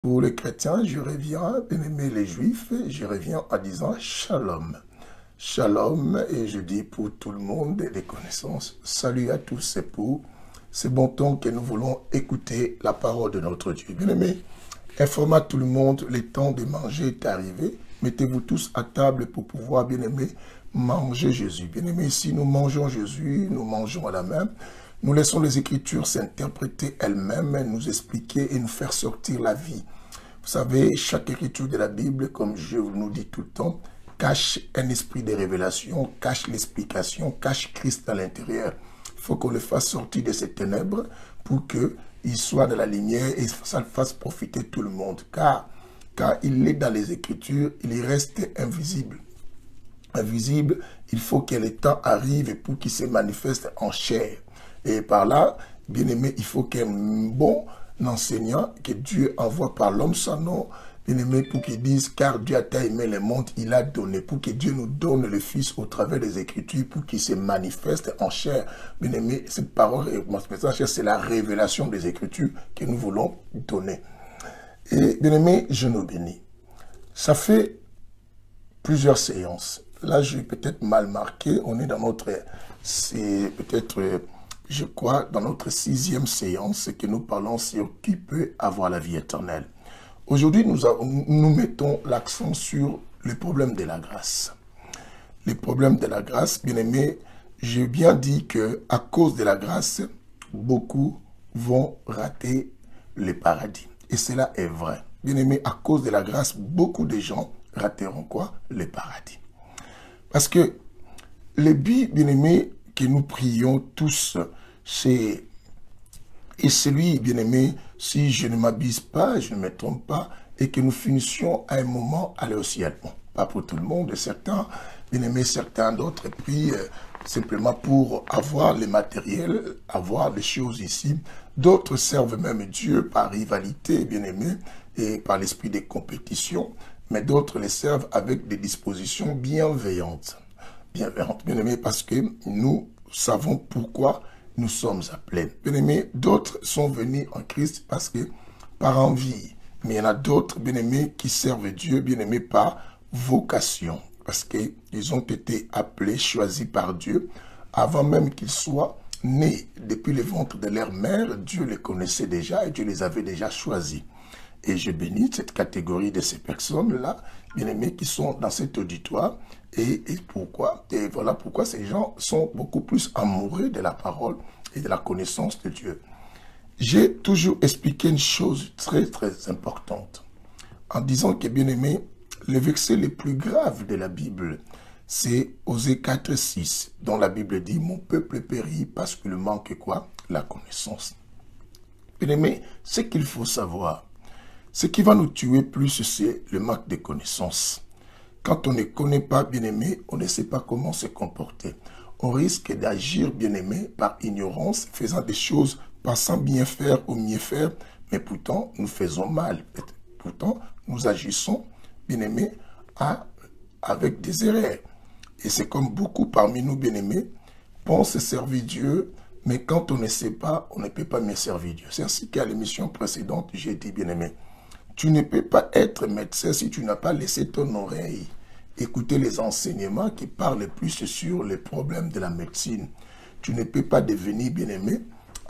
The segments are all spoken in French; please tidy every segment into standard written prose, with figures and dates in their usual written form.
Pour les chrétiens, je reviens, bien-aimés les juifs, je reviens en disant shalom. Shalom, et je dis pour tout le monde des connaissances, salut à tous, c'est pour ce bon temps que nous voulons écouter la parole de notre Dieu. Bien-aimés, informez tout le monde, le temps de manger est arrivé. Mettez-vous tous à table pour pouvoir, bien-aimés, manger Jésus. Bien-aimés, si nous mangeons Jésus, nous mangeons à la même. Nous laissons les Écritures s'interpréter elles-mêmes, nous expliquer et nous faire sortir la vie. Vous savez, chaque écriture de la Bible, comme je vous nous dis tout le temps, cache un esprit de révélation, cache l'explication, cache Christ à l'intérieur. Il faut qu'on le fasse sortir de ces ténèbres pour qu'il soit dans la lumière et ça le fasse profiter tout le monde. Car il est dans les Écritures, il reste invisible. Invisible, il faut que le temps arrive pour qu'il se manifeste en chair. Et par là, bien aimé, il faut qu'un bon enseignant que Dieu envoie par l'homme son nom, bien aimé, pour qu'il dise, car Dieu a tant aimé le monde, il a donné, pour que Dieu nous donne le Fils au travers des Écritures, pour qu'il se manifeste en chair. Bien aimé, cette parole, c'est la révélation des Écritures que nous voulons donner. Et bien aimé, je nous bénis. Ça fait plusieurs séances. Là, j'ai peut-être mal marqué, on est dans notre, c'est peut-être... je crois, dans notre 6e séance, que nous parlons sur qui peut avoir la vie éternelle. Aujourd'hui, nous mettons l'accent sur le problème de la grâce. Le problème de la grâce, bien aimé, j'ai bien dit qu'à cause de la grâce, beaucoup vont rater le paradis. Et cela est vrai. Bien aimé, à cause de la grâce, beaucoup de gens rateront quoi? Le paradis. Parce que le but, bien aimé, que nous prions tous, c'est, et celui, bien-aimé, si je ne m'abuse pas, je ne me trompe pas, et que nous finissions à un moment aller au ciel. Bon, pas pour tout le monde, certains, bien-aimés, certains d'autres prient simplement pour avoir les matériels, avoir les choses ici. D'autres servent même Dieu par rivalité, bien-aimé, et par l'esprit de compétition, mais d'autres les servent avec des dispositions bienveillantes. Bienveillantes, bien-aimés, parce que nous savons pourquoi nous sommes appelés. Bien-aimés, d'autres sont venus en Christ parce que par envie. Mais il y en a d'autres, bien-aimés, qui servent Dieu, bien-aimés, par vocation. Parce qu'ils ont été appelés, choisis par Dieu. Avant même qu'ils soient nés depuis le ventre de leur mère, Dieu les connaissait déjà et Dieu les avait déjà choisis. Et je bénis cette catégorie de ces personnes-là, bien-aimés, qui sont dans cet auditoire. Et pourquoi? Et voilà pourquoi ces gens sont beaucoup plus amoureux de la parole et de la connaissance de Dieu. J'ai toujours expliqué une chose très très importante, en disant que, bien-aimé, le verset le plus grave de la Bible, c'est Osée 4,6, dont la Bible dit « Mon peuple périt parce qu'il manque quoi? La connaissance. » Bien-aimé, ce qu'il faut savoir, ce qui va nous tuer plus, c'est le manque de connaissance. Quand on ne connaît pas, bien-aimé, on ne sait pas comment se comporter. On risque d'agir, bien-aimé, par ignorance, faisant des choses, pensant bien faire ou mieux faire, mais pourtant, nous faisons mal. Pourtant, nous agissons, bien-aimé, avec des erreurs. Et c'est comme beaucoup parmi nous, bien-aimés, pensent servir Dieu, mais quand on ne sait pas, on ne peut pas mieux servir Dieu. C'est ainsi qu'à l'émission précédente, j'ai dit, bien-aimé, tu ne peux pas être médecin si tu n'as pas laissé ton oreille écouter les enseignements qui parlent plus sur les problèmes de la médecine. Tu ne peux pas devenir, bien-aimé,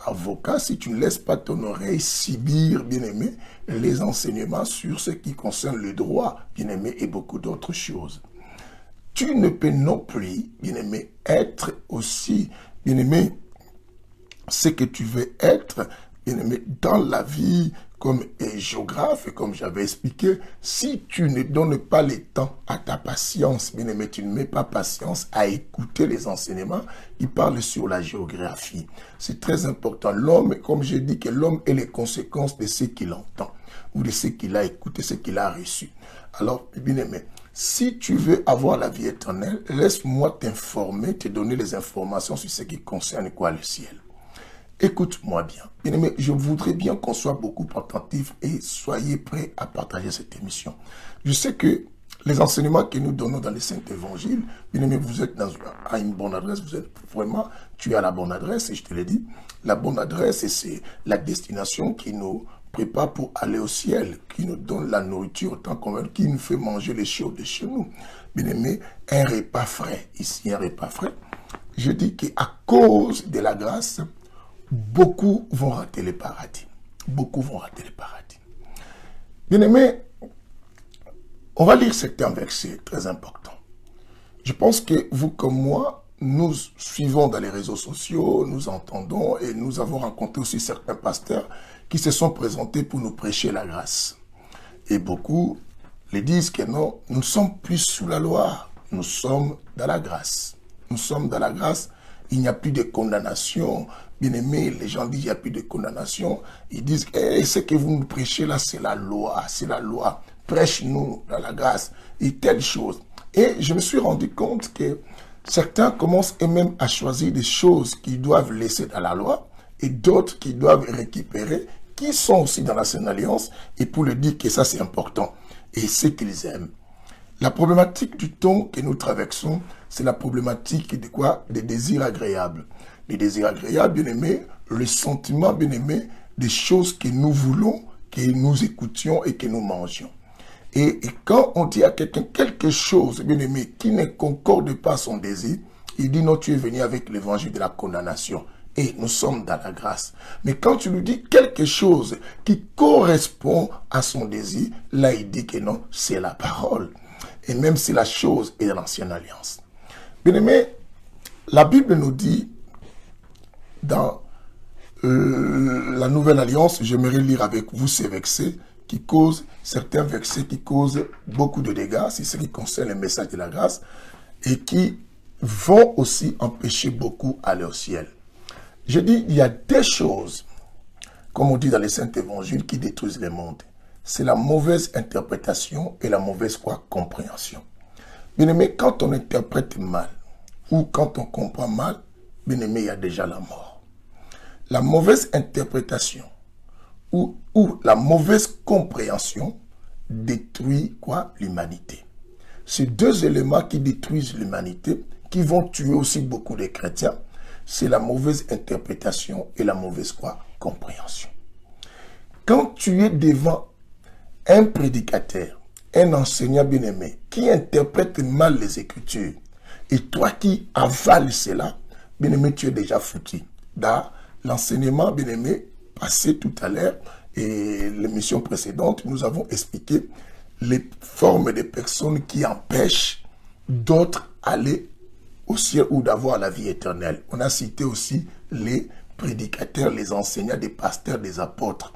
avocat si tu ne laisses pas ton oreille subir, bien-aimé, les enseignements sur ce qui concerne le droit, bien-aimé, et beaucoup d'autres choses. Tu ne peux non plus, bien-aimé, être aussi, bien-aimé, ce que tu veux être, bien-aimé, dans la vie, comme géographe, et comme j'avais expliqué, si tu ne donnes pas le temps à ta patience, bien-aimé, tu ne mets pas patience à écouter les enseignements qui parlent sur la géographie. C'est très important. L'homme, comme j'ai dit, que l'homme est les conséquences de ce qu'il entend, ou de ce qu'il a écouté, ce qu'il a reçu. Alors, bien-aimé, si tu veux avoir la vie éternelle, laisse-moi t'informer, te donner les informations sur ce qui concerne quoi le ciel. Écoute-moi bien. Bien-aimé, je voudrais bien qu'on soit beaucoup attentifs et soyez prêts à partager cette émission. Je sais que les enseignements que nous donnons dans les Saints Évangiles, bien-aimé, vous êtes à une bonne adresse, vous êtes vraiment, tu es à la bonne adresse, et je te l'ai dit, la bonne adresse, et c'est la destination qui nous prépare pour aller au ciel, qui nous donne la nourriture autant qu'on veut, qui nous fait manger les choses de chez nous. Bien-aimé, un repas frais, ici un repas frais, je dis qu'à cause de la grâce, beaucoup vont rater le paradis. Beaucoup vont rater le paradis. Bien-aimé, on va lire certains versets très importants. Je pense que vous comme moi, nous suivons dans les réseaux sociaux, nous entendons et nous avons rencontré aussi certains pasteurs qui se sont présentés pour nous prêcher la grâce. Et beaucoup les disent que non, nous ne sommes plus sous la loi, nous sommes dans la grâce. Nous sommes dans la grâce, il n'y a plus de condamnation. Bien aimé, les gens disent qu'il n'y a plus de condamnation. Ils disent que ce que vous nous prêchez là, c'est la loi, c'est la loi. Prêche-nous dans la grâce et telle chose. Et je me suis rendu compte que certains commencent eux-mêmes à choisir des choses qu'ils doivent laisser dans la loi et d'autres qu'ils doivent récupérer, qui sont aussi dans la Sainte Alliance, et pour le dire que ça c'est important, et ce qu'ils aiment. La problématique du temps que nous traversons, c'est la problématique de quoi? Des désirs agréables. Les désirs agréables, bien aimés, le sentiment, bien aimé, des choses que nous voulons, que nous écoutions et que nous mangions. Et quand on dit à quelqu'un quelque chose, bien aimé, qui ne concorde pas à son désir, il dit non, tu es venu avec l'évangile de la condamnation. Et nous sommes dans la grâce. Mais quand tu lui dis quelque chose qui correspond à son désir, là il dit que non, c'est la parole. Et même si la chose est dans l'ancienne alliance. Bien aimé, la Bible nous dit dans la nouvelle alliance, j'aimerais lire avec vous ces versets qui causent, certains versets qui causent beaucoup de dégâts, c'est ce qui concerne le message de la grâce, et qui vont aussi empêcher beaucoup d'aller au ciel. Je dis, il y a des choses, comme on dit dans les saints évangiles, qui détruisent le monde. C'est la mauvaise interprétation et la mauvaise compréhension. Bien aimé, quand on interprète mal, ou quand on comprend mal, bien aimé, il y a déjà la mort. La mauvaise interprétation ou la mauvaise compréhension détruit quoi? L'humanité. Ces deux éléments qui détruisent l'humanité, qui vont tuer aussi beaucoup de chrétiens, c'est la mauvaise interprétation et la mauvaise quoi? Compréhension. Quand tu es devant un prédicateur, un enseignant bien-aimé, qui interprète mal les Écritures, et toi qui avales cela, bien-aimé, tu es déjà foutu. Dans l'enseignement, bien-aimé, passé tout à l'heure, et l'émission précédente, nous avons expliqué les formes de personnes qui empêchent d'autres d'aller au ciel ou d'avoir la vie éternelle. On a cité aussi les prédicateurs, les enseignants, des pasteurs, des apôtres.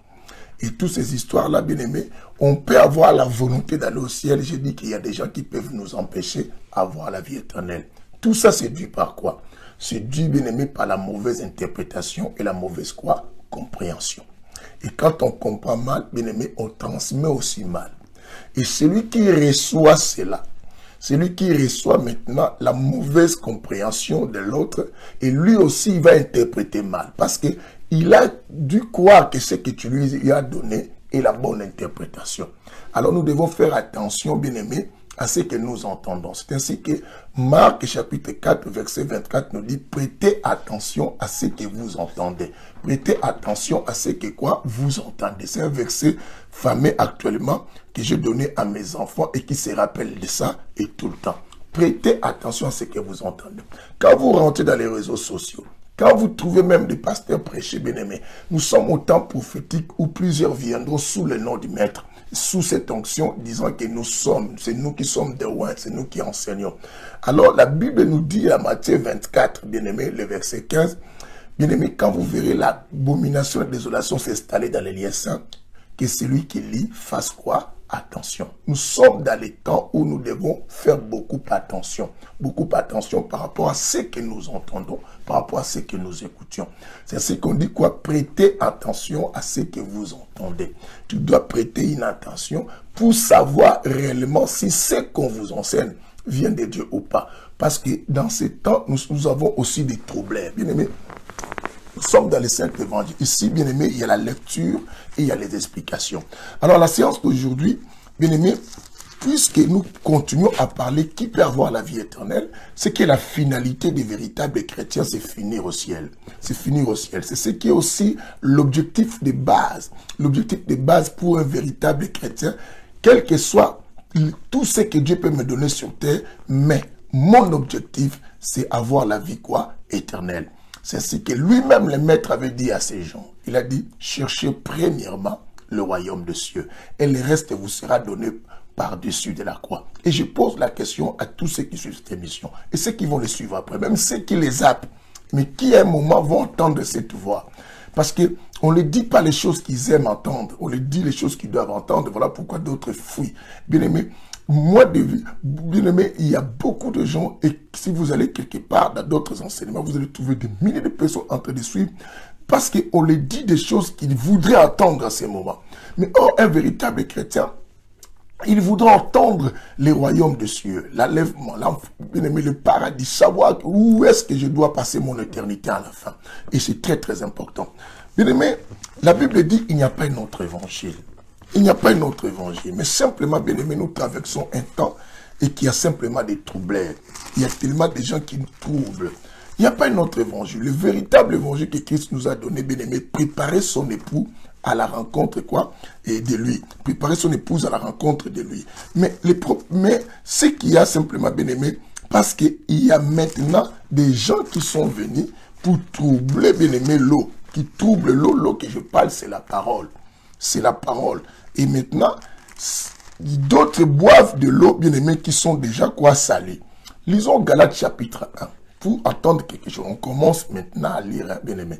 Et toutes ces histoires-là, bien aimés, on peut avoir la volonté d'aller au ciel. Je dis qu'il y a des gens qui peuvent nous empêcher d'avoir la vie éternelle. Tout ça, c'est dû par quoi? C'est dû, bien aimé, par la mauvaise interprétation et la mauvaise quoi? Compréhension. Et quand on comprend mal, bien aimé, on transmet aussi mal. Et celui qui reçoit cela, celui qui reçoit maintenant la mauvaise compréhension de l'autre, et lui aussi, il va interpréter mal. Parce qu'il a dû croire que ce que tu lui as donné est la bonne interprétation. Alors nous devons faire attention, bien aimé, à ce que nous entendons. C'est ainsi que Marc chapitre 4, verset 24 nous dit, prêtez attention à ce que vous entendez. Prêtez attention à ce que quoi vous entendez. C'est un verset fameux actuellement que j'ai donné à mes enfants et qui se rappelle de ça et tout le temps. Prêtez attention à ce que vous entendez. Quand vous rentrez dans les réseaux sociaux, quand vous trouvez même des pasteurs prêcher, bien aimés, nous sommes au temps prophétique où plusieurs viendront sous le nom du Maître, sous cette onction, disant que nous sommes, c'est nous qui sommes des rois, c'est nous qui enseignons. Alors la Bible nous dit à Matthieu 24, bien aimé, le verset 15, bien aimé, quand vous verrez l'abomination et la désolation s'installer dans les lieux saints, que celui qui lit fasse quoi? Attention. Nous sommes dans les temps où nous devons faire beaucoup attention par rapport à ce que nous entendons, par rapport à ce que nous écoutions. C'est ce qu'on dit quoi? Prêtez attention à ce que vous entendez. Tu dois prêter une attention pour savoir réellement si ce qu'on vous enseigne vient de Dieu ou pas. Parce que dans ces temps, nous avons aussi des troubles. Bien aimé, nous sommes dans les saints évangiles. Ici, bien aimé, il y a la lecture et il y a les explications. Alors, la séance d'aujourd'hui, bien aimé, puisque nous continuons à parler qui peut avoir la vie éternelle, c'est que la finalité des véritables chrétiens, c'est finir au ciel. C'est finir au ciel. C'est ce qui est aussi l'objectif de base. L'objectif de base pour un véritable chrétien, quel que soit tout ce que Dieu peut me donner sur terre, mais mon objectif, c'est avoir la vie quoi? Éternelle. C'est ce que lui-même, le maître, avait dit à ces gens. Il a dit, cherchez premièrement le royaume des cieux, et le reste vous sera donné par-dessus de la croix. Et je pose la question à tous ceux qui suivent cette émission, et ceux qui vont le suivre après, même ceux qui les zappent, mais qui à un moment vont entendre cette voix. Parce que on ne dit pas les choses qu'ils aiment entendre, on les dit les choses qu'ils doivent entendre. Voilà pourquoi d'autres fuient. Bien aimé, moi, bien aimé, il y a beaucoup de gens, et si vous allez quelque part dans d'autres enseignements, vous allez trouver des milliers de personnes en train de suivre, parce qu'on les dit des choses qu'ils voudraient entendre à ces moments. Mais or, un véritable chrétien, il voudra entendre les royaumes des cieux, l'enlèvement, bien aimé, le paradis, savoir où est-ce que je dois passer mon éternité à la fin. Et c'est très très important. Bien aimé, la Bible dit qu'il n'y a pas un autre évangile. Il n'y a pas un autre évangile. Mais simplement, bien aimé, nous traversons un temps et qu'il y a simplement des troublés. Il y a tellement de gens qui nous troublent. Il n'y a pas un autre évangile. Le véritable évangile que Christ nous a donné, bien aimé, préparer son époux à la rencontre quoi et de lui, préparer son épouse à la rencontre de lui. Mais ce qu'il y a simplement, bien aimé, parce qu'il y a maintenant des gens qui sont venus pour troubler, bien aimé, l'eau. Qui trouble l'eau que je parle, c'est la parole. C'est la parole. Et maintenant, d'autres boivent de l'eau, bien aimé, qui sont déjà quoi salés. Lisons Galates chapitre 1 pour attendre quelque chose. On commence maintenant à lire, hein, bien aimé.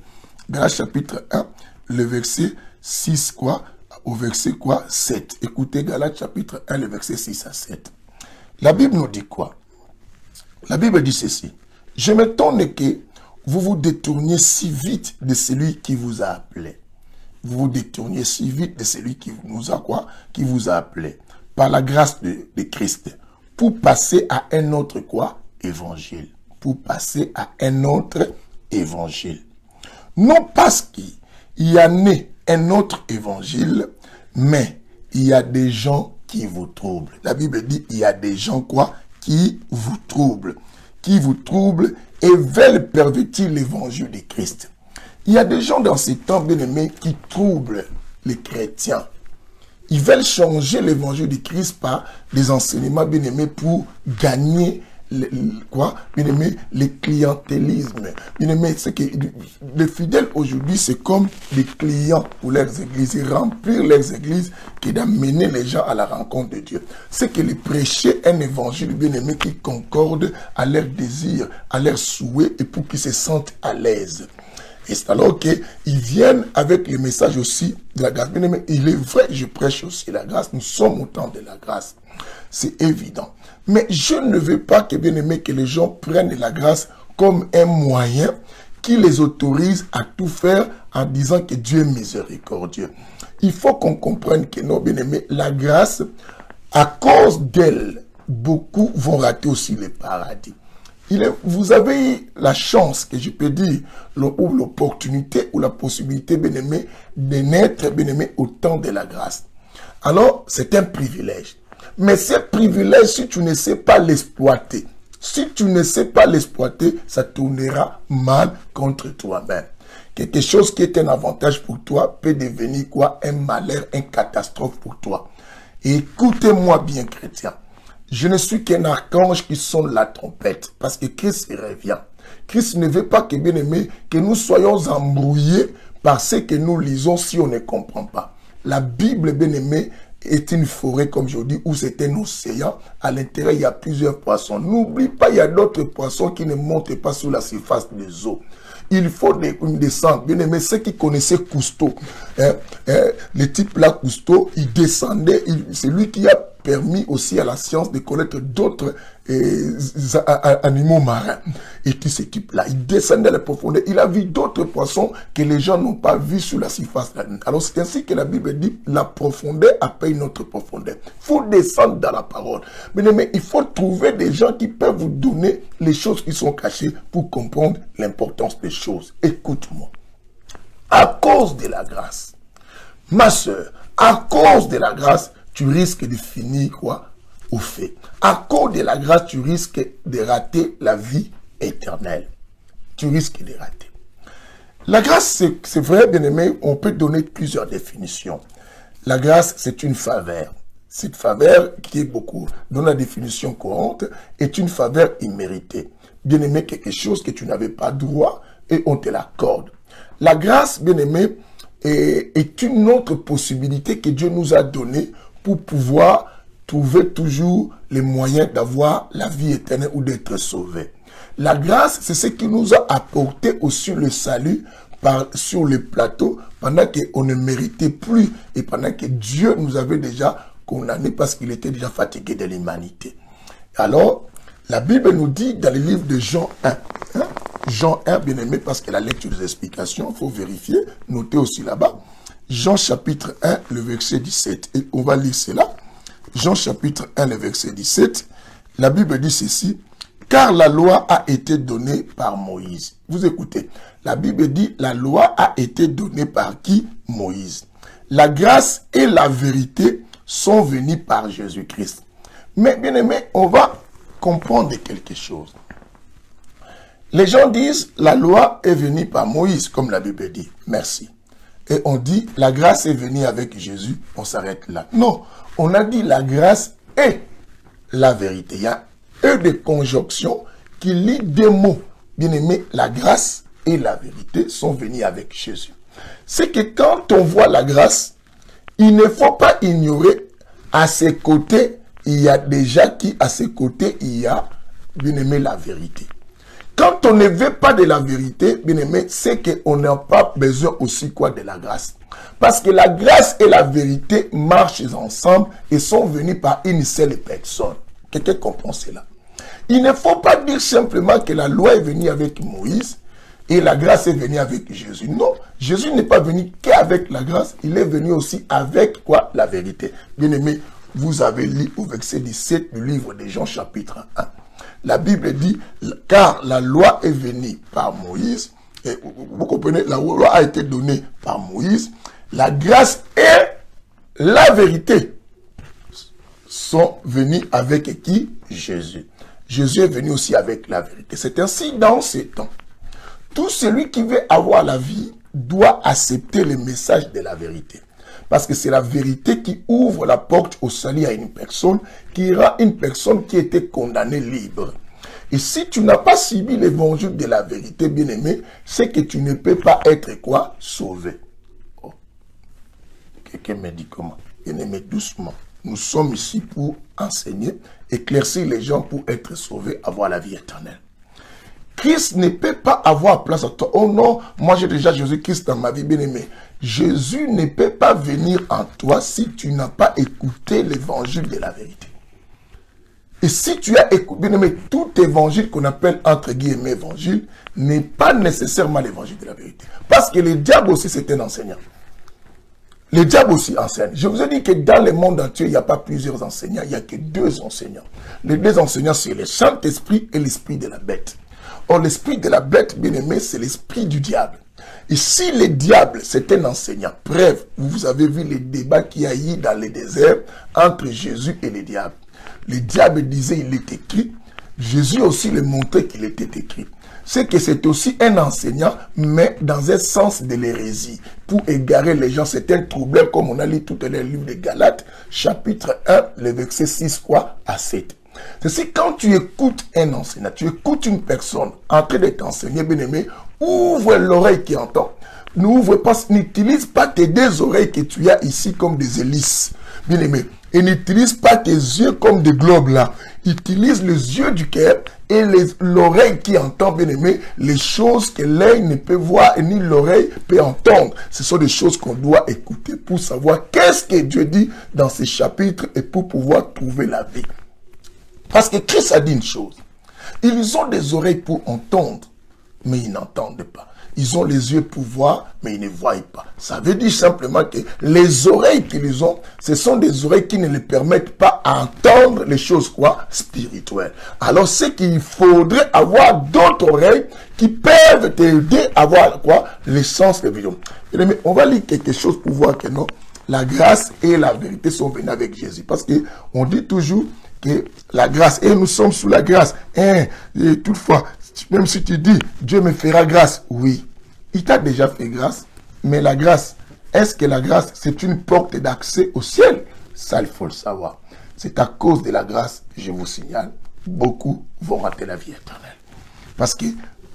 Galates chapitre 1, le verset 6 quoi, au verset quoi, 7. Écoutez Galates chapitre 1, le verset 6 à 7. La Bible nous dit quoi? La Bible dit ceci. Je m'étonne que vous vous détourniez si vite de celui qui vous a appelé. Vous vous détourniez si vite de celui qui nous a quoi? Qui vous a appelé. Par la grâce de Christ. Pour passer à un autre quoi? Évangile. Pour passer à un autre évangile. Non parce qu'il y en ait un autre évangile, mais il y a des gens qui vous troublent. La Bible dit, il y a des gens quoi? Qui vous troublent. Qui vous troublent et veulent pervertir l'évangile de Christ. Il y a des gens dans ces temps, bien aimés, qui troublent les chrétiens. Ils veulent changer l'évangile de Christ par des enseignements, bien aimés, pour gagner bien aimé, le clientélisme. Bien aimé, c'est que les fidèles aujourd'hui, c'est comme des clients pour leurs églises. Et remplir leurs églises qui d'amener les gens à la rencontre de Dieu. C'est que les prêcher un évangile, bien aimé, qui concorde à leurs désirs, à leurs souhaits et pour qu'ils se sentent à l'aise. Et c'est alors qu'ils viennent avec le message aussi de la grâce. Bien aimé, il est vrai, je prêche aussi la grâce. Nous sommes au temps de la grâce. C'est évident. Mais je ne veux pas que, bien aimé, que les gens prennent la grâce comme un moyen qui les autorise à tout faire en disant que Dieu est miséricordieux. Il faut qu'on comprenne que non, bien aimé, la grâce, à cause d'elle, beaucoup vont rater aussi le paradis. Vous avez eu la chance, que je peux dire, ou l'opportunité ou la possibilité, bien aimé, de naître, bien aimé, au temps de la grâce. Alors, c'est un privilège. Mais ce privilège, si tu ne sais pas l'exploiter, si tu ne sais pas l'exploiter, ça tournera mal contre toi-même. Quelque chose qui est un avantage pour toi peut devenir quoi? Un malheur, une catastrophe pour toi. Et écoutez-moi bien, chrétien. Je ne suis qu'un archange qui sonne la trompette, parce que Christ revient. Christ ne veut pas que, bien aimé, que nous soyons embrouillés par ce que nous lisons si on ne comprend pas. La Bible, bien aimé, est une forêt, comme je dis, où c'est un océan. À l'intérieur, il y a plusieurs poissons. N'oublie pas, il y a d'autres poissons qui ne montent pas sur la surface des eaux. Il faut une descente. Bien aimé, ceux qui connaissaient Cousteau, le type là, Cousteau, il descendait, c'est lui qui a permis aussi à la science de connaître d'autres animaux marins. Et tout ce type-là, il descendait à la profondeur. Il a vu d'autres poissons que les gens n'ont pas vus sur la surface. Alors c'est ainsi que la Bible dit, la profondeur appelle notre profondeur. Il faut descendre dans la parole. Mais il faut trouver des gens qui peuvent vous donner les choses qui sont cachées pour comprendre l'importance des choses. Écoute-moi. À cause de la grâce, ma soeur, à cause de la grâce, tu risques de finir quoi? au fait. À cause de la grâce, tu risques de rater la vie éternelle. Tu risques de rater. La grâce, c'est vrai, bien-aimé, on peut donner plusieurs définitions. La grâce, c'est une faveur. Cette faveur, qui est beaucoup, dans la définition courante, est une faveur imméritée. Bien-aimé, quelque chose que tu n'avais pas droit et on te l'accorde. La grâce, bien-aimé, est une autre possibilité que Dieu nous a donnée pour pouvoir trouver toujours les moyens d'avoir la vie éternelle ou d'être sauvé. La grâce, c'est ce qui nous a apporté aussi le salut sur le plateau pendant qu'on ne méritait plus et pendant que Dieu nous avait déjà condamné parce qu'il était déjà fatigué de l'humanité. Alors, la Bible nous dit dans le livre de Jean 1, Jean 1, bien aimé, parce que la lecture des explications, il faut vérifier, notez aussi là-bas. Jean chapitre 1, le verset 17. Et on va lire cela. Jean chapitre 1, le verset 17. La Bible dit ceci. Car la loi a été donnée par Moïse. Vous écoutez. La Bible dit la loi a été donnée par qui? Moïse. La grâce et la vérité sont venues par Jésus-Christ. Mais bien aimé, on va comprendre quelque chose. Les gens disent, la loi est venue par Moïse, comme la Bible dit. Merci. Et on dit, la grâce est venue avec Jésus. On s'arrête là. Non, on a dit la grâce et la vérité. Il y a des conjonctions qui lient deux mots. Bien aimé, la grâce et la vérité sont venus avec Jésus. C'est que quand on voit la grâce, il ne faut pas ignorer à ses côtés, il y a déjà qui, à ses côtés, il y a, bien aimé, la vérité. Quand on ne veut pas de la vérité, bien aimé, c'est qu'on n'a pas besoin aussi quoi de la grâce. Parce que la grâce et la vérité marchent ensemble et sont venus par une seule personne. Quelqu'un comprend cela. Il ne faut pas dire simplement que la loi est venue avec Moïse et la grâce est venue avec Jésus. Non, Jésus n'est pas venu qu'avec la grâce, il est venu aussi avec quoi? La vérité. Bien aimé, vous avez lu au verset 17 du livre de Jean chapitre 1. La Bible dit, car la loi est venue par Moïse, et vous comprenez, la loi a été donnée par Moïse, la grâce et la vérité sont venus avec qui? Jésus. Jésus est venu aussi avec la vérité. C'est ainsi dans ces temps. Tout celui qui veut avoir la vie doit accepter le message de la vérité. Parce que c'est la vérité qui ouvre la porte au salut à une personne, qui rend une personne qui était condamnée libre. Et si tu n'as pas suivi l'évangile de la vérité, bien-aimé, c'est que tu ne peux pas être quoi? Sauvé. Oh. Quelqu'un me dit comment? Bien-aimé, doucement. Nous sommes ici pour enseigner, éclaircir les gens pour être sauvés, avoir la vie éternelle. Christ ne peut pas avoir place à toi. Oh non, moi j'ai déjà Jésus-Christ dans ma vie, bien-aimé. Jésus ne peut pas venir en toi si tu n'as pas écouté l'évangile de la vérité. Et si tu as écouté, bien-aimé, tout évangile qu'on appelle entre guillemets évangile n'est pas nécessairement l'évangile de la vérité. Parce que le diable aussi c'est un enseignant. Le diable aussi enseigne. Je vous ai dit que dans le monde entier, il n'y a pas plusieurs enseignants, il n'y a que deux enseignants. Les deux enseignants, c'est le Saint-Esprit et l'esprit de la bête. Or, l'esprit de la bête, bien aimé, c'est l'esprit du diable. Et si le diable, c'est un enseignant, bref, vous avez vu les débats qu'il y a eu dans le désert entre Jésus et le diable. Le diable disait il est écrit, Jésus aussi le montrait qu'il était écrit. C'est que c'est aussi un enseignant, mais dans un sens de l'hérésie. Pour égarer les gens, c'est un troubleur, comme on a lu tout à l'heure le livre de Galates, chapitre 1, le verset 6 quoi, à 7. C'est quand tu écoutes un enseignant, tu écoutes une personne en train de t'enseigner, bien-aimé, ouvre l'oreille qui entend. N'utilise pas tes deux oreilles que tu as ici comme des hélices, bien-aimé. Et n'utilise pas tes yeux comme des globes là. Utilise les yeux du cœur et l'oreille qui entend, bien-aimé, les choses que l'œil ne peut voir et ni l'oreille peut entendre. Ce sont des choses qu'on doit écouter pour savoir qu'est-ce que Dieu dit dans ces chapitres et pour pouvoir trouver la vie. Parce que Christ a dit une chose. Ils ont des oreilles pour entendre, mais ils n'entendent pas. Ils ont les yeux pour voir, mais ils ne voient pas. Ça veut dire simplement que les oreilles qu'ils ont, ce sont des oreilles qui ne les permettent pas à entendre les choses quoi, spirituelles. Alors c'est qu'il faudrait avoir d'autres oreilles qui peuvent t'aider à voir quoi, l'essence de vie. Mais on va lire quelque chose pour voir que non, la grâce et la vérité sont venues avec Jésus. Parce qu'on dit toujours que la grâce, et nous sommes sous la grâce. Et toutefois, même si tu dis, Dieu me fera grâce, oui, il t'a déjà fait grâce, mais la grâce, est-ce que la grâce, c'est une porte d'accès au ciel? Ça, il faut le savoir. C'est à cause de la grâce, je vous signale, beaucoup vont rater la vie éternelle. Parce que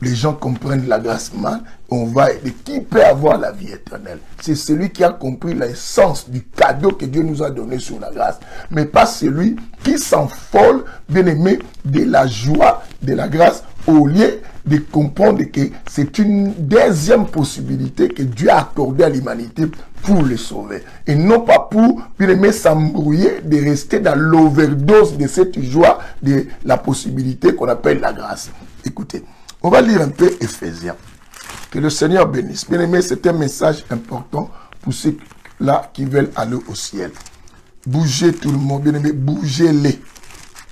les gens comprennent la grâce mal, on va aider. Qui peut avoir la vie éternelle? C'est celui qui a compris l'essence du cadeau que Dieu nous a donné sur la grâce. Mais pas celui qui s'envole, bien aimé, de la joie de la grâce, au lieu de comprendre que c'est une deuxième possibilité que Dieu a accordée à l'humanité pour le sauver. Et non pas pour, bien aimé, s'embrouiller de rester dans l'overdose de cette joie, de la possibilité qu'on appelle la grâce. Écoutez. On va lire un peu Éphésiens. Que le Seigneur bénisse. Bien aimé, c'est un message important pour ceux-là qui veulent aller au ciel. Bougez tout le monde, bien aimé, bougez-les.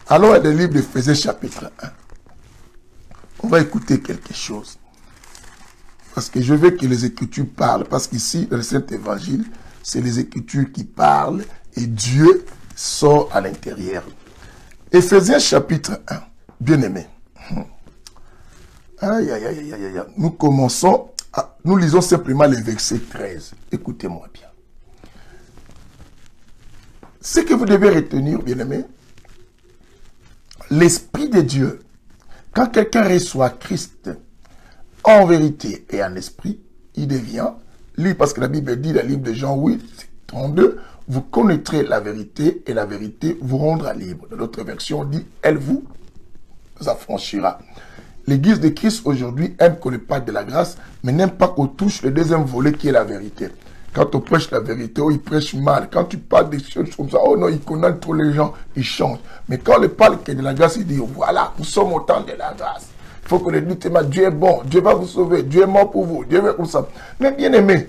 Allons à le livre d'Éphésiens chapitre 1. On va écouter quelque chose. Parce que je veux que les Écritures parlent. Parce qu'ici, dans le Saint-Évangile, c'est les Écritures qui parlent et Dieu sort à l'intérieur. Éphésiens chapitre 1. Bien aimé. Aïe, aïe, aïe, aïe, aïe. Nous commençons, nous lisons simplement le verset 13. Écoutez-moi bien. Ce que vous devez retenir, bien-aimé, l'Esprit de Dieu, quand quelqu'un reçoit Christ en vérité et en esprit, il devient, parce que la Bible dit, dans le livre de Jean 8, 32, vous connaîtrez la vérité et la vérité vous rendra libre. Dans l'autre version, on dit, elle vous affranchira. L'Église de Christ aujourd'hui aime qu'on ne parle de la grâce, mais n'aime pas qu'on touche le deuxième volet qui est la vérité. Quand on prêche la vérité, oh, il prêche mal. Quand tu parles des choses comme ça, oh non, il condamne trop les gens, il change. Mais quand on ne parle que de la grâce, il dit, voilà, nous sommes au temps de la grâce. Il faut qu'on le dise, Dieu est bon, Dieu va vous sauver, Dieu est mort pour vous, Dieu veut comme ça. Mais bien aimé,